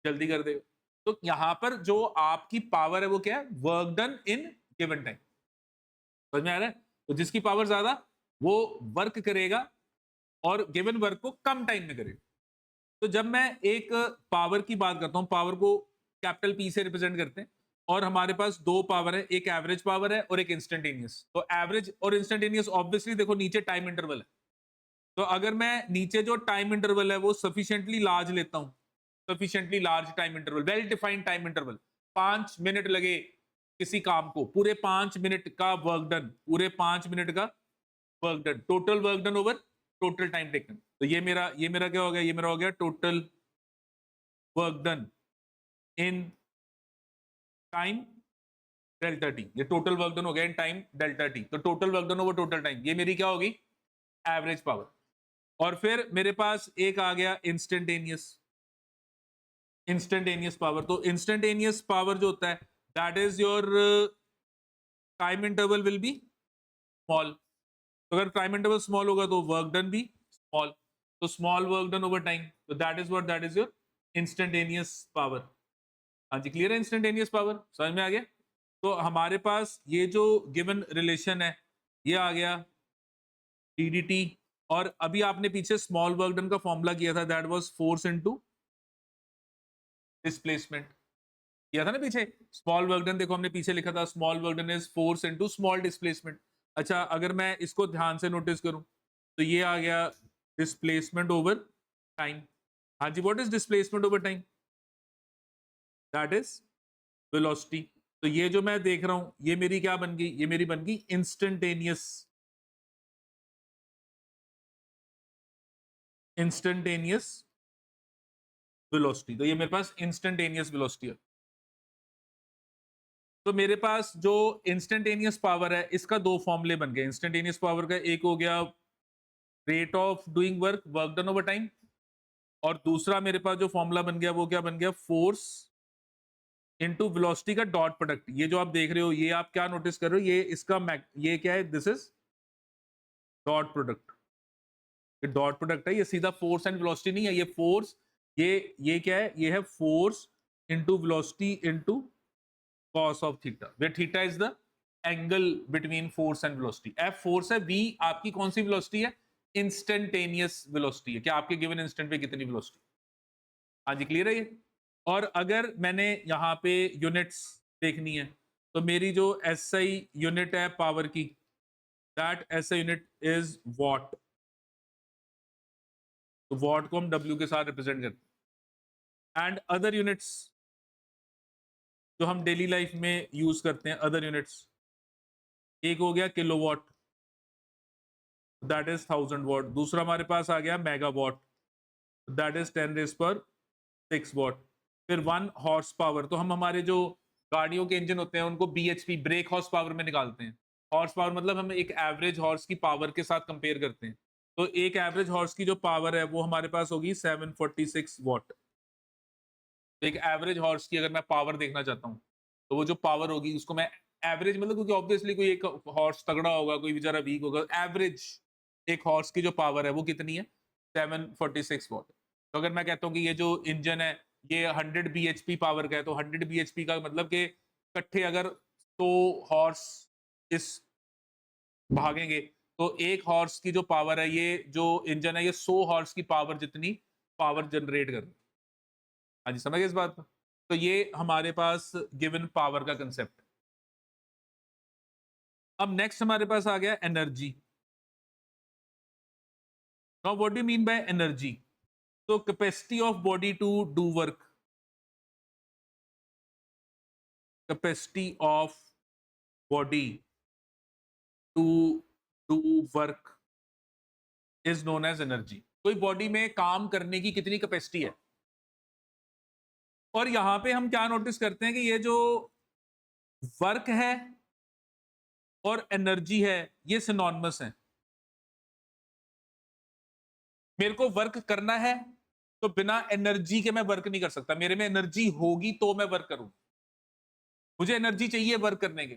[SPEAKER 1] जल्दी कर देगा। तो यहां पर जो आपकी पावर है वो क्या है? Work done in given time. समझ में आ रहा है? तो जिसकी पावर ज्यादा वो वर्क करेगा और गिवन वर्क को कम टाइम में करेगा। तो जब मैं एक पावर की बात करता हूं, पावर को कैपिटल पी से रिप्रेजेंट करते हैं, और हमारे पास दो पावर है, एक एवरेज पावर है और एक इंस्टेंटेनियस। तो एवरेज और इंस्टेंटेनियस ऑब्वियसली देखो नीचे टाइम इंटरवल है, तो अगर मैं नीचे जो टाइम इंटरवल है वो सफिशिएंटली लार्ज लेता हूं, sufficiently large time interval, well defined time interval, 5 minute लगे किसी काम को, पूरे 5 मिनट का वर्क डन, पूरे 5 मिनट का work done, total work done over total time taken. तो ये मेरा क्या हो गया? ये मेरा हो गया total work done in time delta T, ये टोटल वर्क डन हो गया इन टाइम डेल्टा टी। तो total work done over total time, ये मेरी क्या होगी, एवरेज पावर। और फिर मेरे पास एक आ गया इंस्टेंटेनियस, इंस्टेंटेनियस पावर। तो इंस्टेंटेनियस पावर जो होता है that is your time interval will be small. तो अगर टाइम इंटरवल स्मॉल होगा तो वर्क डन भी स्मॉल, तो small work done over time, तो that is what, that is your instantaneous power. हाँ जी, क्लियर है इंस्टेंटेनियस पावर, समझ में आ गया। तो हमारे पास ये जो गिवन रिलेशन है ये आ गया टीडीटी। और अभी आपने पीछे स्मॉल वर्क डन का फॉर्मूला किया था, that was force into displacement किया था ना पीछे। स्मॉल वर्क डन देखो हमने पीछे लिखा था, small work done is force into small displacement. अच्छा, अगर मैं इसको ध्यान से नोटिस करूं तो ये आ गया डिस्प्लेसमेंट ओवर टाइम। हाँ जी, what is displacement over time, that is velocity. तो ये जो मैं देख रहा हूं ये मेरी क्या बन गई, ये मेरी बन गई इंस्टेंटेनियस, इंस्टेंटेनियस वेलोसिटी। तो ये मेरे पास इंस्टेंटेनियस वेलोसिटी है। तो मेरे पास जो इंस्टेंटेनियस पावर है इसका दो फॉर्मूले बन गए इंस्टेंटेनियस पावर का। एक हो गया rate of doing work, work done over time, और दूसरा मेरे पास जो फॉर्मूला बन गया वो क्या बन गया, फोर्स इनटू वेलोसिटी का डॉट प्रोडक्ट। ये जो आप देख रहे हो ये आप क्या नोटिस कर रहे हो, ये इसका ये क्या है, दिस इज डॉट प्रोडक्ट। ये डॉट प्रोडक्ट है, ये सीधा फोर्स एंड वेलोसिटी नहीं है, ये फोर्स, ये क्या है, ये है force into velocity into cos of theta, where theta is the angle between force and velocity। F force है, V आपकी कौन सी वेलोसिटी है, इंस्टेंटेनियस वेलोसिटी है, क्या आपके गिवन इंस्टेंट पे कितनी वेलोसिटी। हाँ जी, क्लियर है ये। और अगर मैंने यहाँ पे यूनिट्स देखनी है तो मेरी जो SI यूनिट है पावर की, that SI unit is what. तो वॉट को हम W के साथ रिप्रेजेंट करते हैं। एंड अदर यूनिट्स जो हम डेली लाइफ में यूज करते हैं, अदर यूनिट्स, एक हो गया किलोवाट, दैट इज 1000 वॉट। दूसरा हमारे पास आ गया मेगावाट, दैट इज 10⁻⁶ फिर 1 हॉर्स पावर। तो हम हमारे जो गाड़ियों के इंजन होते हैं उनको BHP, ब्रेक हॉर्स पावर में निकालते हैं। हॉर्स पावर मतलब हम एक एवरेज हॉर्स की पावर के साथ कंपेयर करते हैं। तो एक एवरेज हॉर्स की जो पावर है वो हमारे पास होगी 746 वॉट। तो एक एवरेज हॉर्स की अगर मैं पावर देखना चाहता हूँ तो वो जो पावर होगी उसको मैं एवरेज, मतलब क्योंकि ऑब्वियसली कोई एक हॉर्स तगड़ा होगा, कोई बेचारा वीक होगा, एवरेज एक हॉर्स की जो पावर है वो कितनी है, 746 वॉट। तो अगर मैं कहता हूँ कि ये जो इंजन है ये 100 bhp पावर का है, तो 100 bhp का मतलब कि इकट्ठे अगर 100 हॉर्स इस भागेंगे तो एक हॉर्स की जो पावर है, ये जो इंजन है ये 100 हॉर्स की पावर जितनी पावर जनरेट कर। हाँ जी, समझ गए इस बात को। तो ये हमारे पास गिवन पावर का कंसेप्ट। अब नेक्स्ट हमारे पास आ गया energy. Now what do you mean by energy. तो capacity of body to do work, capacity of body to do work is known as energy. कोई बॉडी में काम करने की कितनी कैपेसिटी है। और यहां पे हम क्या नोटिस करते हैं कि ये जो वर्क है और एनर्जी है ये सिनोनिमस है। मेरे को वर्क करना है तो बिना एनर्जी के मैं वर्क नहीं कर सकता, मेरे में एनर्जी होगी तो मैं वर्क करूं, मुझे एनर्जी चाहिए वर्क करने के।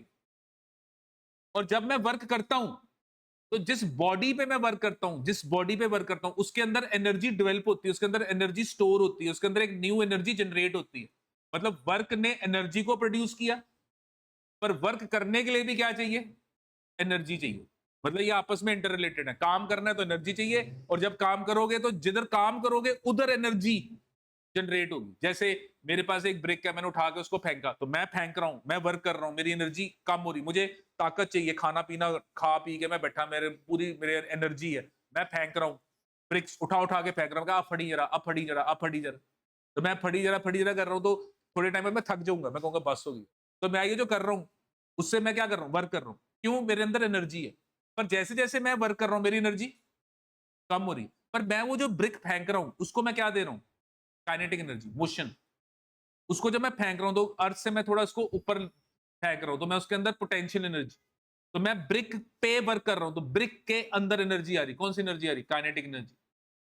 [SPEAKER 1] और जब मैं वर्क करता हूं तो जिस बॉडी पे मैं वर्क करता हूं, जिस बॉडी पे वर्क करता हूं उसके अंदर एनर्जी डेवलप होती है, उसके अंदर एनर्जी स्टोर होती है, उसके अंदर एक न्यू एनर्जी जनरेट होती है। मतलब वर्क ने एनर्जी को प्रोड्यूस किया, पर वर्क करने के लिए भी क्या चाहिए, एनर्जी चाहिए। मतलब ये आपस में इंटर रिलेटेड है, काम करना है तो एनर्जी चाहिए, और जब काम करोगे तो जिधर काम करोगे उधर एनर्जी जनरेट होगी। जैसे मेरे पास एक ब्रिक है, मैंने उठा के उसको फेंका, तो मैं फेंक रहा हूं, मैं वर्क कर रहा हूं, मेरी एनर्जी कम हो रही, मुझे ताकत चाहिए, खाना पीना खा पी के मैं बैठा, मेरे एनर्जी है, मैं फेंक रहा हूँ, ब्रिक्स उठा उठा के फेंक रहा हूँ, अब फटी जरा, अब फटी जरा, अब फटी जरा। तो मैं फटी जरा कर रहा हूँ, तो थोड़े टाइम में मैं थक जाऊंगा, मैं कहूंगा बस होगी। तो मैं ये जो कर रहा हूँ उससे मैं क्या कर रहा हूँ, वर्क कर रहा हूँ, क्यों, मेरे अंदर एनर्जी है। पर जैसे जैसे मैं वर्क कर रहा हूँ मेरी एनर्जी कम हो रही, पर मैं वो जो ब्रिक फेंक रहा हूँ उसको मैं क्या दे रहा हूँ, काइनेटिक एनर्जी, मोशन। उसको जब मैं फेंक रहा हूं तो अर्थ से मैं थोड़ा उसको ऊपर फेंक रहा हूं तो मैं उसके अंदर पोटेंशियल एनर्जी, तो मैं ब्रिक पे वर्क कर रहा हूं तो ब्रिक के अंदर एनर्जी आ रही, कौन सी एनर्जी आ रही? Kinetic energy,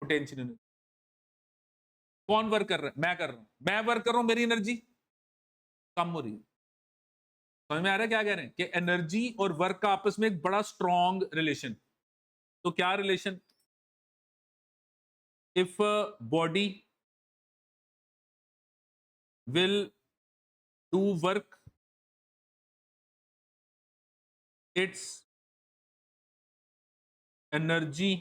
[SPEAKER 1] potential energy. कौन वर्क कर रहा है? मैं कर रहा हूं, मैं वर्क कर रहा हूं, मेरी एनर्जी कम हो रही है। समझ में आ रहा है क्या कह रहे हैं? कि एनर्जी और वर्क का आपस में एक बड़ा स्ट्रॉन्ग रिलेशन। तो क्या relation? If body will do work, it's energy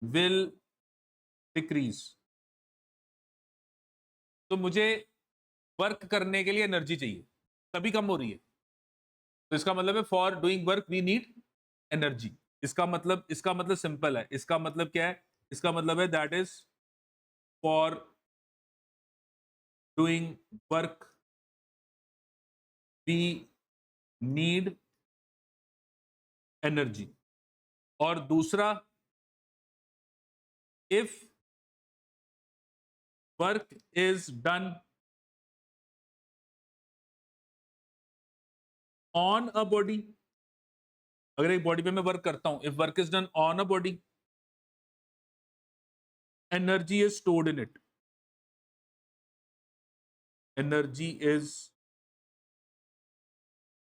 [SPEAKER 1] will decrease. तो मुझे वर्क करने के लिए एनर्जी चाहिए, तभी कम हो रही है। तो इसका मतलब है for doing work we need energy. इसका मतलब सिंपल है। इसका मतलब क्या है? इसका मतलब है that is for doing work we need energy. और दूसरा, if work is done on a body, अगर एक बॉडी पे मैं वर्क करता हूं, if work is done on a body, energy is stored in it, energy is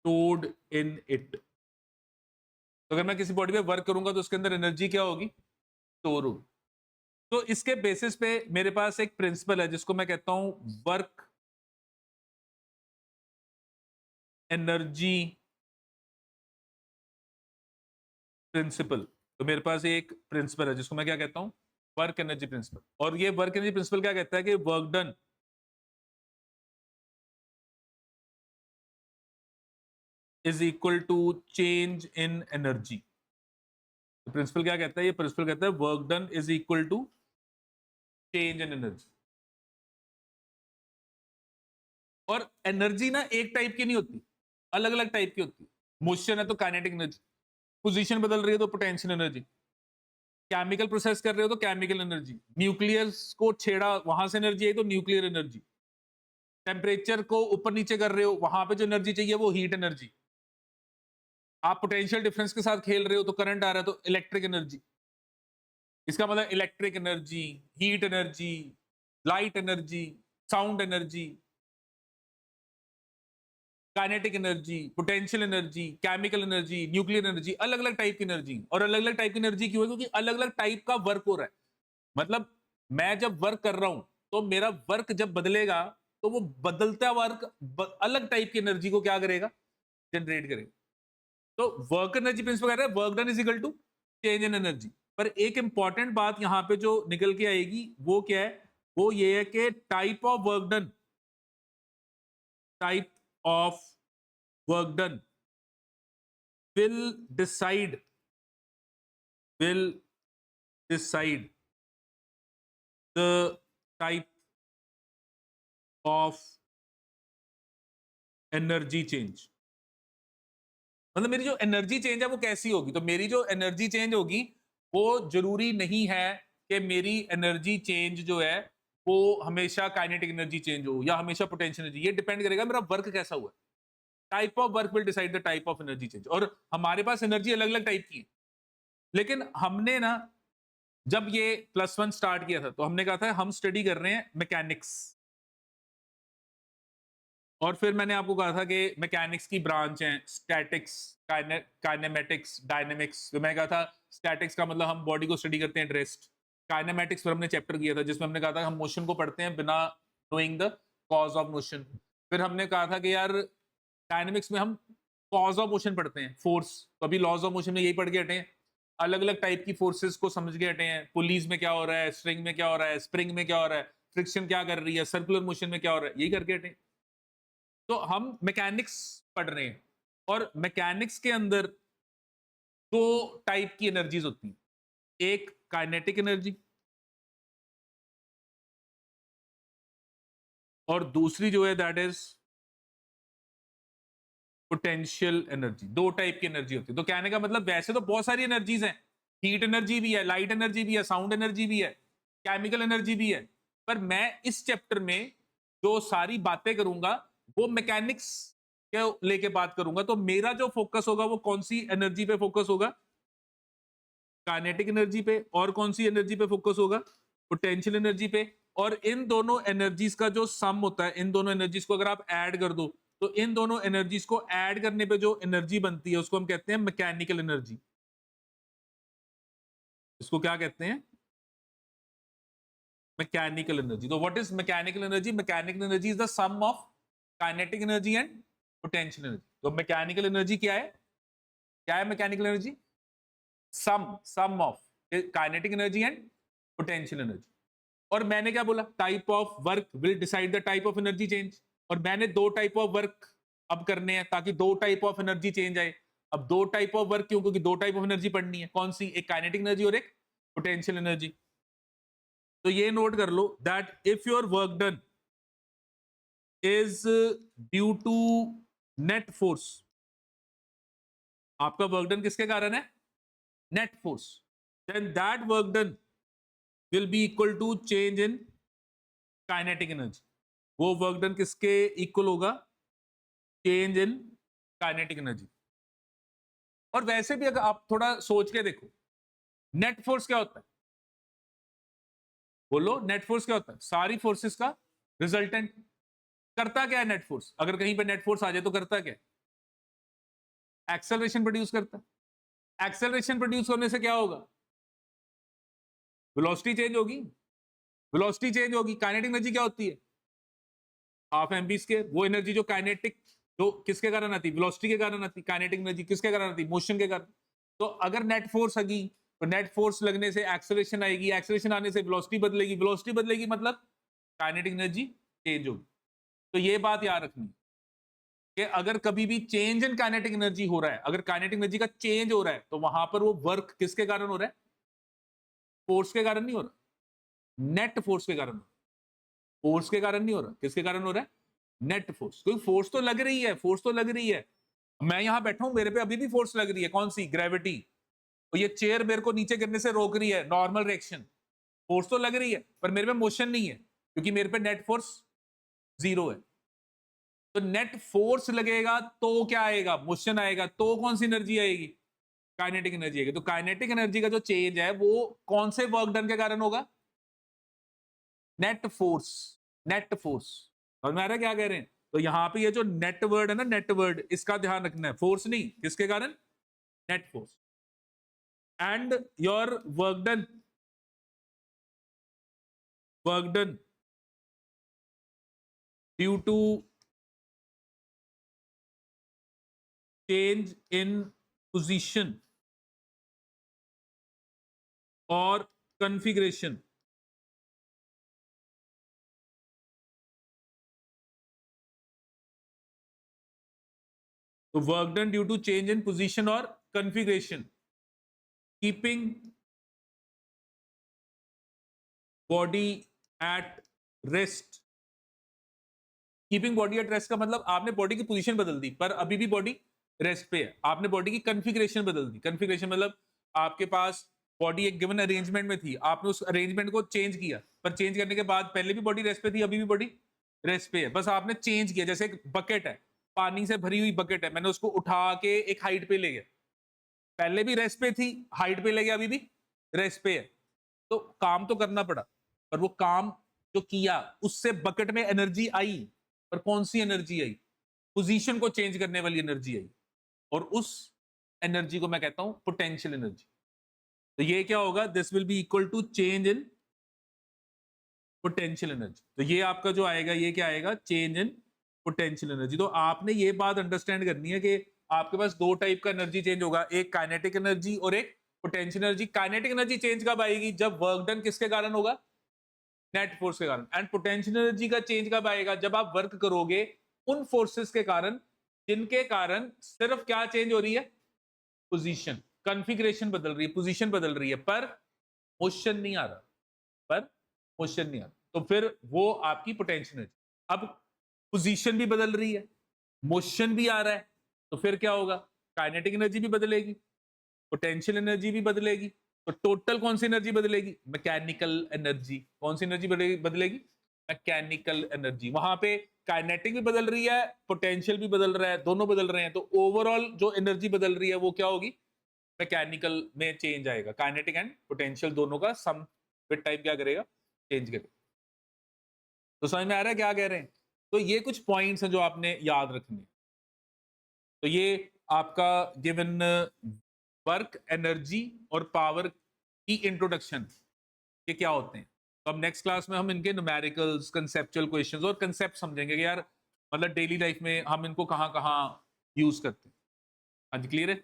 [SPEAKER 1] stored in it. तो अगर मैं किसी बॉडी पे वर्क करूंगा तो उसके अंदर एनर्जी क्या होगी? स्टोर होगी। तो इसके बेसिस पे मेरे पास एक प्रिंसिपल है जिसको मैं कहता हूं वर्क एनर्जी प्रिंसिपल। तो मेरे पास एक प्रिंसिपल है जिसको मैं क्या कहता हूं? Work energy principle. और ये वर्क एनर्जी प्रिंसिपल क्या कहता है? कि work done is equal to change in energy. तो प्रिंसिपल क्या कहता है? ये प्रिंसिपल कहता है work done is equal to change in energy. और एनर्जी ना एक टाइप की नहीं होती, अलग अलग टाइप की होती है। मोशन है तो काइनेटिक एनर्जी, पोजीशन बदल रही है तो पोटेंशियल एनर्जी, केमिकल प्रोसेस कर रहे हो तो केमिकल एनर्जी, न्यूक्लियस को छेड़ा वहां से एनर्जी आई तो न्यूक्लियर एनर्जी, टेम्परेचर को ऊपर नीचे कर रहे हो वहां पे जो एनर्जी चाहिए वो हीट एनर्जी, आप पोटेंशियल डिफरेंस के साथ खेल रहे हो तो करंट आ रहा है तो इलेक्ट्रिक एनर्जी। इसका मतलब electric energy, heat energy, light energy, sound energy, kinetic energy, potential energy, chemical energy, nuclear energy, अलग अलग टाइप की एनर्जी। और अलग अलग टाइप की एनर्जी क्यों है? क्योंकि अलग अलग टाइप का वर्क हो रहा है। मतलब मैं जब वर्क कर रहा हूं तो मेरा वर्क जब बदलेगा तो वो बदलता वर्क अलग टाइप की एनर्जी को क्या करेगा? जनरेट करेगा। तो वर्क एनर्जी प्रिंसिपल कह रहा है work done is equal to change in energy. पर एक इंपॉर्टेंट बात यहां पे जो निकल के आएगी वो क्या है? वो ये है कि type of work done, type of work done will decide will decide the type of energy change। मतलब मेरी जो एनर्जी चेंज है वो कैसी होगी? तो मेरी जो एनर्जी चेंज होगी वो जरूरी नहीं है कि मेरी एनर्जी चेंज जो है वो हमेशा काइनेटिक एनर्जी चेंज हो या हमेशा पोटेंशियल एनर्जी। ये डिपेंड करेगा मेरा वर्क कैसा हुआ है। Type of work will decide the type of energy change. और हमारे पास एनर्जी अलग अलग टाइप की है, लेकिन हमने ना जब ये +1 स्टार्ट किया था तो हमने कहा था हम स्टडी कर रहे हैं मैकेनिक्स। और फिर मैंने आपको कहा था कि मैकेनिक्स की ब्रांच हैं स्टैटिक्स, काइनेमेटिक्स, डायनेमिक्स। तो मैं कहा था स्टैटिक्स का मतलब हम बॉडी को स्टडी करते हैं रेस्ट। काइनेमेटिक्स पर हमने चैप्टर किया था जिसमें हमने कहा था हम मोशन को पढ़ते हैं बिना knowing the cause of motion. फिर हमने कहा था कि यार डायनेमिक्स में हम कॉज ऑफ मोशन पढ़ते हैं, फोर्स। तो अभी लॉज ऑफ मोशन में यही पढ़ के हटे हैं, अलग अलग टाइप की फोर्सेस को समझ के हटे हैं। पुलीज में क्या हो रहा है, स्ट्रिंग में क्या हो रहा है, स्प्रिंग में क्या हो रहा है, फ्रिक्शन क्या कर रही है, सर्कुलर मोशन में क्या हो रहा है, यही करके हटे हैं। तो हम मैकेनिक्स पढ़ रहे हैं और मैकेनिक्स के अंदर दो टाइप की एनर्जीज होती हैं, एक काइनेटिक एनर्जी और दूसरी जो है दैट इज पोटेंशियल एनर्जी। दो टाइप की एनर्जी होती है। तो कहने का मतलब वैसे तो बहुत सारी एनर्जीज हैं, हीट एनर्जी भी है, लाइट एनर्जी भी है, साउंड एनर्जी भी है, केमिकल एनर्जी भी है, पर मैं इस चैप्टर में जो सारी बातें करूंगा वो मैकेनिक्स के लेके बात करूंगा। तो मेरा जो फोकस होगा वो कौन सी एनर्जी पे फोकस होगा? काइनेटिक एनर्जी पे। और कौन सी एनर्जी पे फोकस होगा? पोटेंशियल एनर्जी पे। और इन दोनों एनर्जीज का जो सम होता है, इन दोनों एनर्जीज को अगर आप ऐड कर दो तो इन दोनों एनर्जीज को ऐड करने पे जो एनर्जी बनती है उसको हम कहते हैं मैकेनिकल एनर्जी। इसको क्या कहते हैं? Mechanical energy. तो what is mechanical energy? Mechanical energy is the sum of kinetic energy and potential energy. तो मैकेनिकल एनर्जी क्या है? क्या है mechanical energy? Sum of kinetic energy and potential energy. और मैंने क्या बोला? Type of work will decide the type of energy change. और मैंने दो टाइप ऑफ वर्क अब करने हैं ताकि दो टाइप ऑफ एनर्जी चेंज आए। अब दो टाइप ऑफ वर्क क्यों? क्योंकि दो टाइप ऑफ एनर्जी पढ़नी है। कौन सी? एक काइनेटिक एनर्जी और एक पोटेंशियल एनर्जी। तो ये नोट कर लो that if your work done is due to net force, आपका वर्क डन किसके कारण है? Net force. Then that work done will be equal to change in kinetic energy. वो वर्क डन किसके इक्वल होगा? Change in kinetic energy. और वैसे भी अगर आप थोड़ा सोच के देखो, नेट फोर्स क्या होता है? बोलो, नेट फोर्स क्या होता है? सारी फोर्सेस का रिजल्टेंट। करता क्या है नेट फोर्स? अगर कहीं पे नेट फोर्स आ जाए तो करता क्या है? एक्सेलरेशन प्रोड्यूस करता है। एक्सेलरेशन प्रोड्यूस होने से क्या होगा? वेलोसिटी चेंज होगी। वेलोसिटी चेंज होगी। काइनेटिक एनर्जी क्या होती है? Half M V square. वो एनर्जी जो काइनेटिक, जो किसके कारण आती? वेलोसिटी के कारण आती। काइनेटिक एनर्जी किसके कारण आती? मोशन के कारण। तो अगर नेट फोर्स आगी तो नेट फोर्स लगने से एक्सेलरेशन आएगी, एक्सेलरेशन आने से वेलोसिटी बदलेगी, वेलोसिटी बदलेगी मतलब काइनेटिक एनर्जी चेंज होगी। तो ये बात याद रखनी कि अगर कभी भी चेंज इन काइनेटिक एनर्जी हो रहा है, अगर काइनेटिक एनर्जी का चेंज हो रहा है तो वहां पर वो वर्क किसके कारण हो रहा है? फोर्स के कारण नहीं हो रहा, नेट फोर्स के कारण। फोर्स के कारण नहीं हो रहा, किसके कारण हो रहा है? Net force. क्योंकि फोर्स तो लग रही है, फोर्स तो लग रही है। मैं यहां बैठा हूं, मेरे पे अभी भी फोर्स लग रही है। कौन सी? ग्रेविटी। और ये चेयर मेरे को नीचे गिरने से रोक रही है, नॉर्मल रिएक्शन। फोर्स तो लग रही है पर मेरे पे मोशन नहीं है क्योंकि मेरे पे नेट फोर्स जीरो है। तो नेट फोर्स लगेगा तो क्या आएगा? मोशन आएगा। तो कौन सी एनर्जी आएगी? काइनेटिक एनर्जी आएगी। तो काइनेटिक एनर्जी का जो चेंज है वो कौन से वर्क डन के कारण होगा? Net force. Net force. समझ में आ रहा है क्या कह रहे हैं? तो यहां पे ये जो नेट वर्ड है ना, नेट वर्ड, इसका ध्यान रखना है। फोर्स नहीं, किसके कारण? Net force. And your work done due to change in position or configuration so work done due to change in position or configuration, keeping body at rest। Keeping body at rest का मतलब आपने body की position बदल दी पर अभी भी body rest पे है। आपने बॉडी की कॉन्फ़िगरेशन बदल दी। कॉन्फ़िगरेशन मतलब आपके पास बॉडी एक गिवन अरेंजमेंट में थी, आपने उस अरेंजमेंट को चेंज किया, पर चेंज करने के बाद पहले भी बॉडी रेस्ट पे थी, अभी भी बॉडी रेस्ट पे है, बस आपने चेंज किया। जैसे एक बकेट है, पानी से भरी हुई बकेट है, मैंने उसको उठा के एक हाइट पे ले गया, पहले भी रेस्ट पे थी, हाइट पे ले गया, अभी भी रेस्ट पे है। तो काम तो करना पड़ा, पर वो काम जो किया उससे बकेट में एनर्जी आई, पर कौन सी एनर्जी आई? पोजीशन को चेंज करने वाली एनर्जी आई, और उस एनर्जी को मैं कहता हूं पोटेंशियल एनर्जी। तो ये क्या होगा? This will be equal to change in potential energy. तो ये आपका जो आएगा, ये क्या आएगा? Change in potential energy. तो आपने ये बात अंडरस्टैंड करनी है कि आपके पास दो टाइप का एनर्जी चेंज होगा, एक काइनेटिक एनर्जी और एक potential energy. Kinetic energy change कब आएगी? जब वर्क डन किसके कारण होगा? नेट फोर्स के कारण। एंड पोटेंशियल एनर्जी का चेंज कब आएगा? जब आप वर्क करोगे उन फोर्सेस के कारण जिनके कारण सिर्फ क्या चेंज हो रही है? पोजीशन, कॉन्फ़िगरेशन बदल रही है, पोजीशन बदल रही है, पर मोशन नहीं आ रहा, पर मोशन नहीं आ रहा। तो फिर वो आपकी पोटेंशियल एनर्जी। अब पोजीशन भी बदल रही है, मोशन भी आ रहा है, तो फिर क्या होगा? काइनेटिक एनर्जी भी बदलेगी, पोटेंशियल एनर्जी भी बदलेगी, तो टोटल कौन सी एनर्जी बदलेगी? Mechanical energy. कौन सी एनर्जी बदलेगी? Mechanical energy. वहां पे काइनेटिक भी बदल रही है, पोटेंशियल भी बदल रहा है, दोनों बदल रहे हैं, तो ओवरऑल जो एनर्जी बदल रही है वो क्या होगी? मैकेनिकल में चेंज आएगा। काइनेटिक एंड पोटेंशियल दोनों का सम विद टाइम क्या करेगा? चेंज करेगा। तो समझ में आ रहा है क्या कह रहे हैं? तो ये कुछ पॉइंट्स हैं जो आपने याद रखने हैं। तो ये आपका गिवन वर्क, एनर्जी और पावर की इंट्रोडक्शन ये क्या होते हैं। तो अब नेक्स्ट क्लास में हम इनके न्यूमेरिकल्स, कंसेप्चुअल क्वेश्चंस और कंसेप्ट समझेंगे कि यार मतलब डेली लाइफ में हम इनको कहाँ कहाँ यूज करते हैं। हाँ जी, क्लियर है?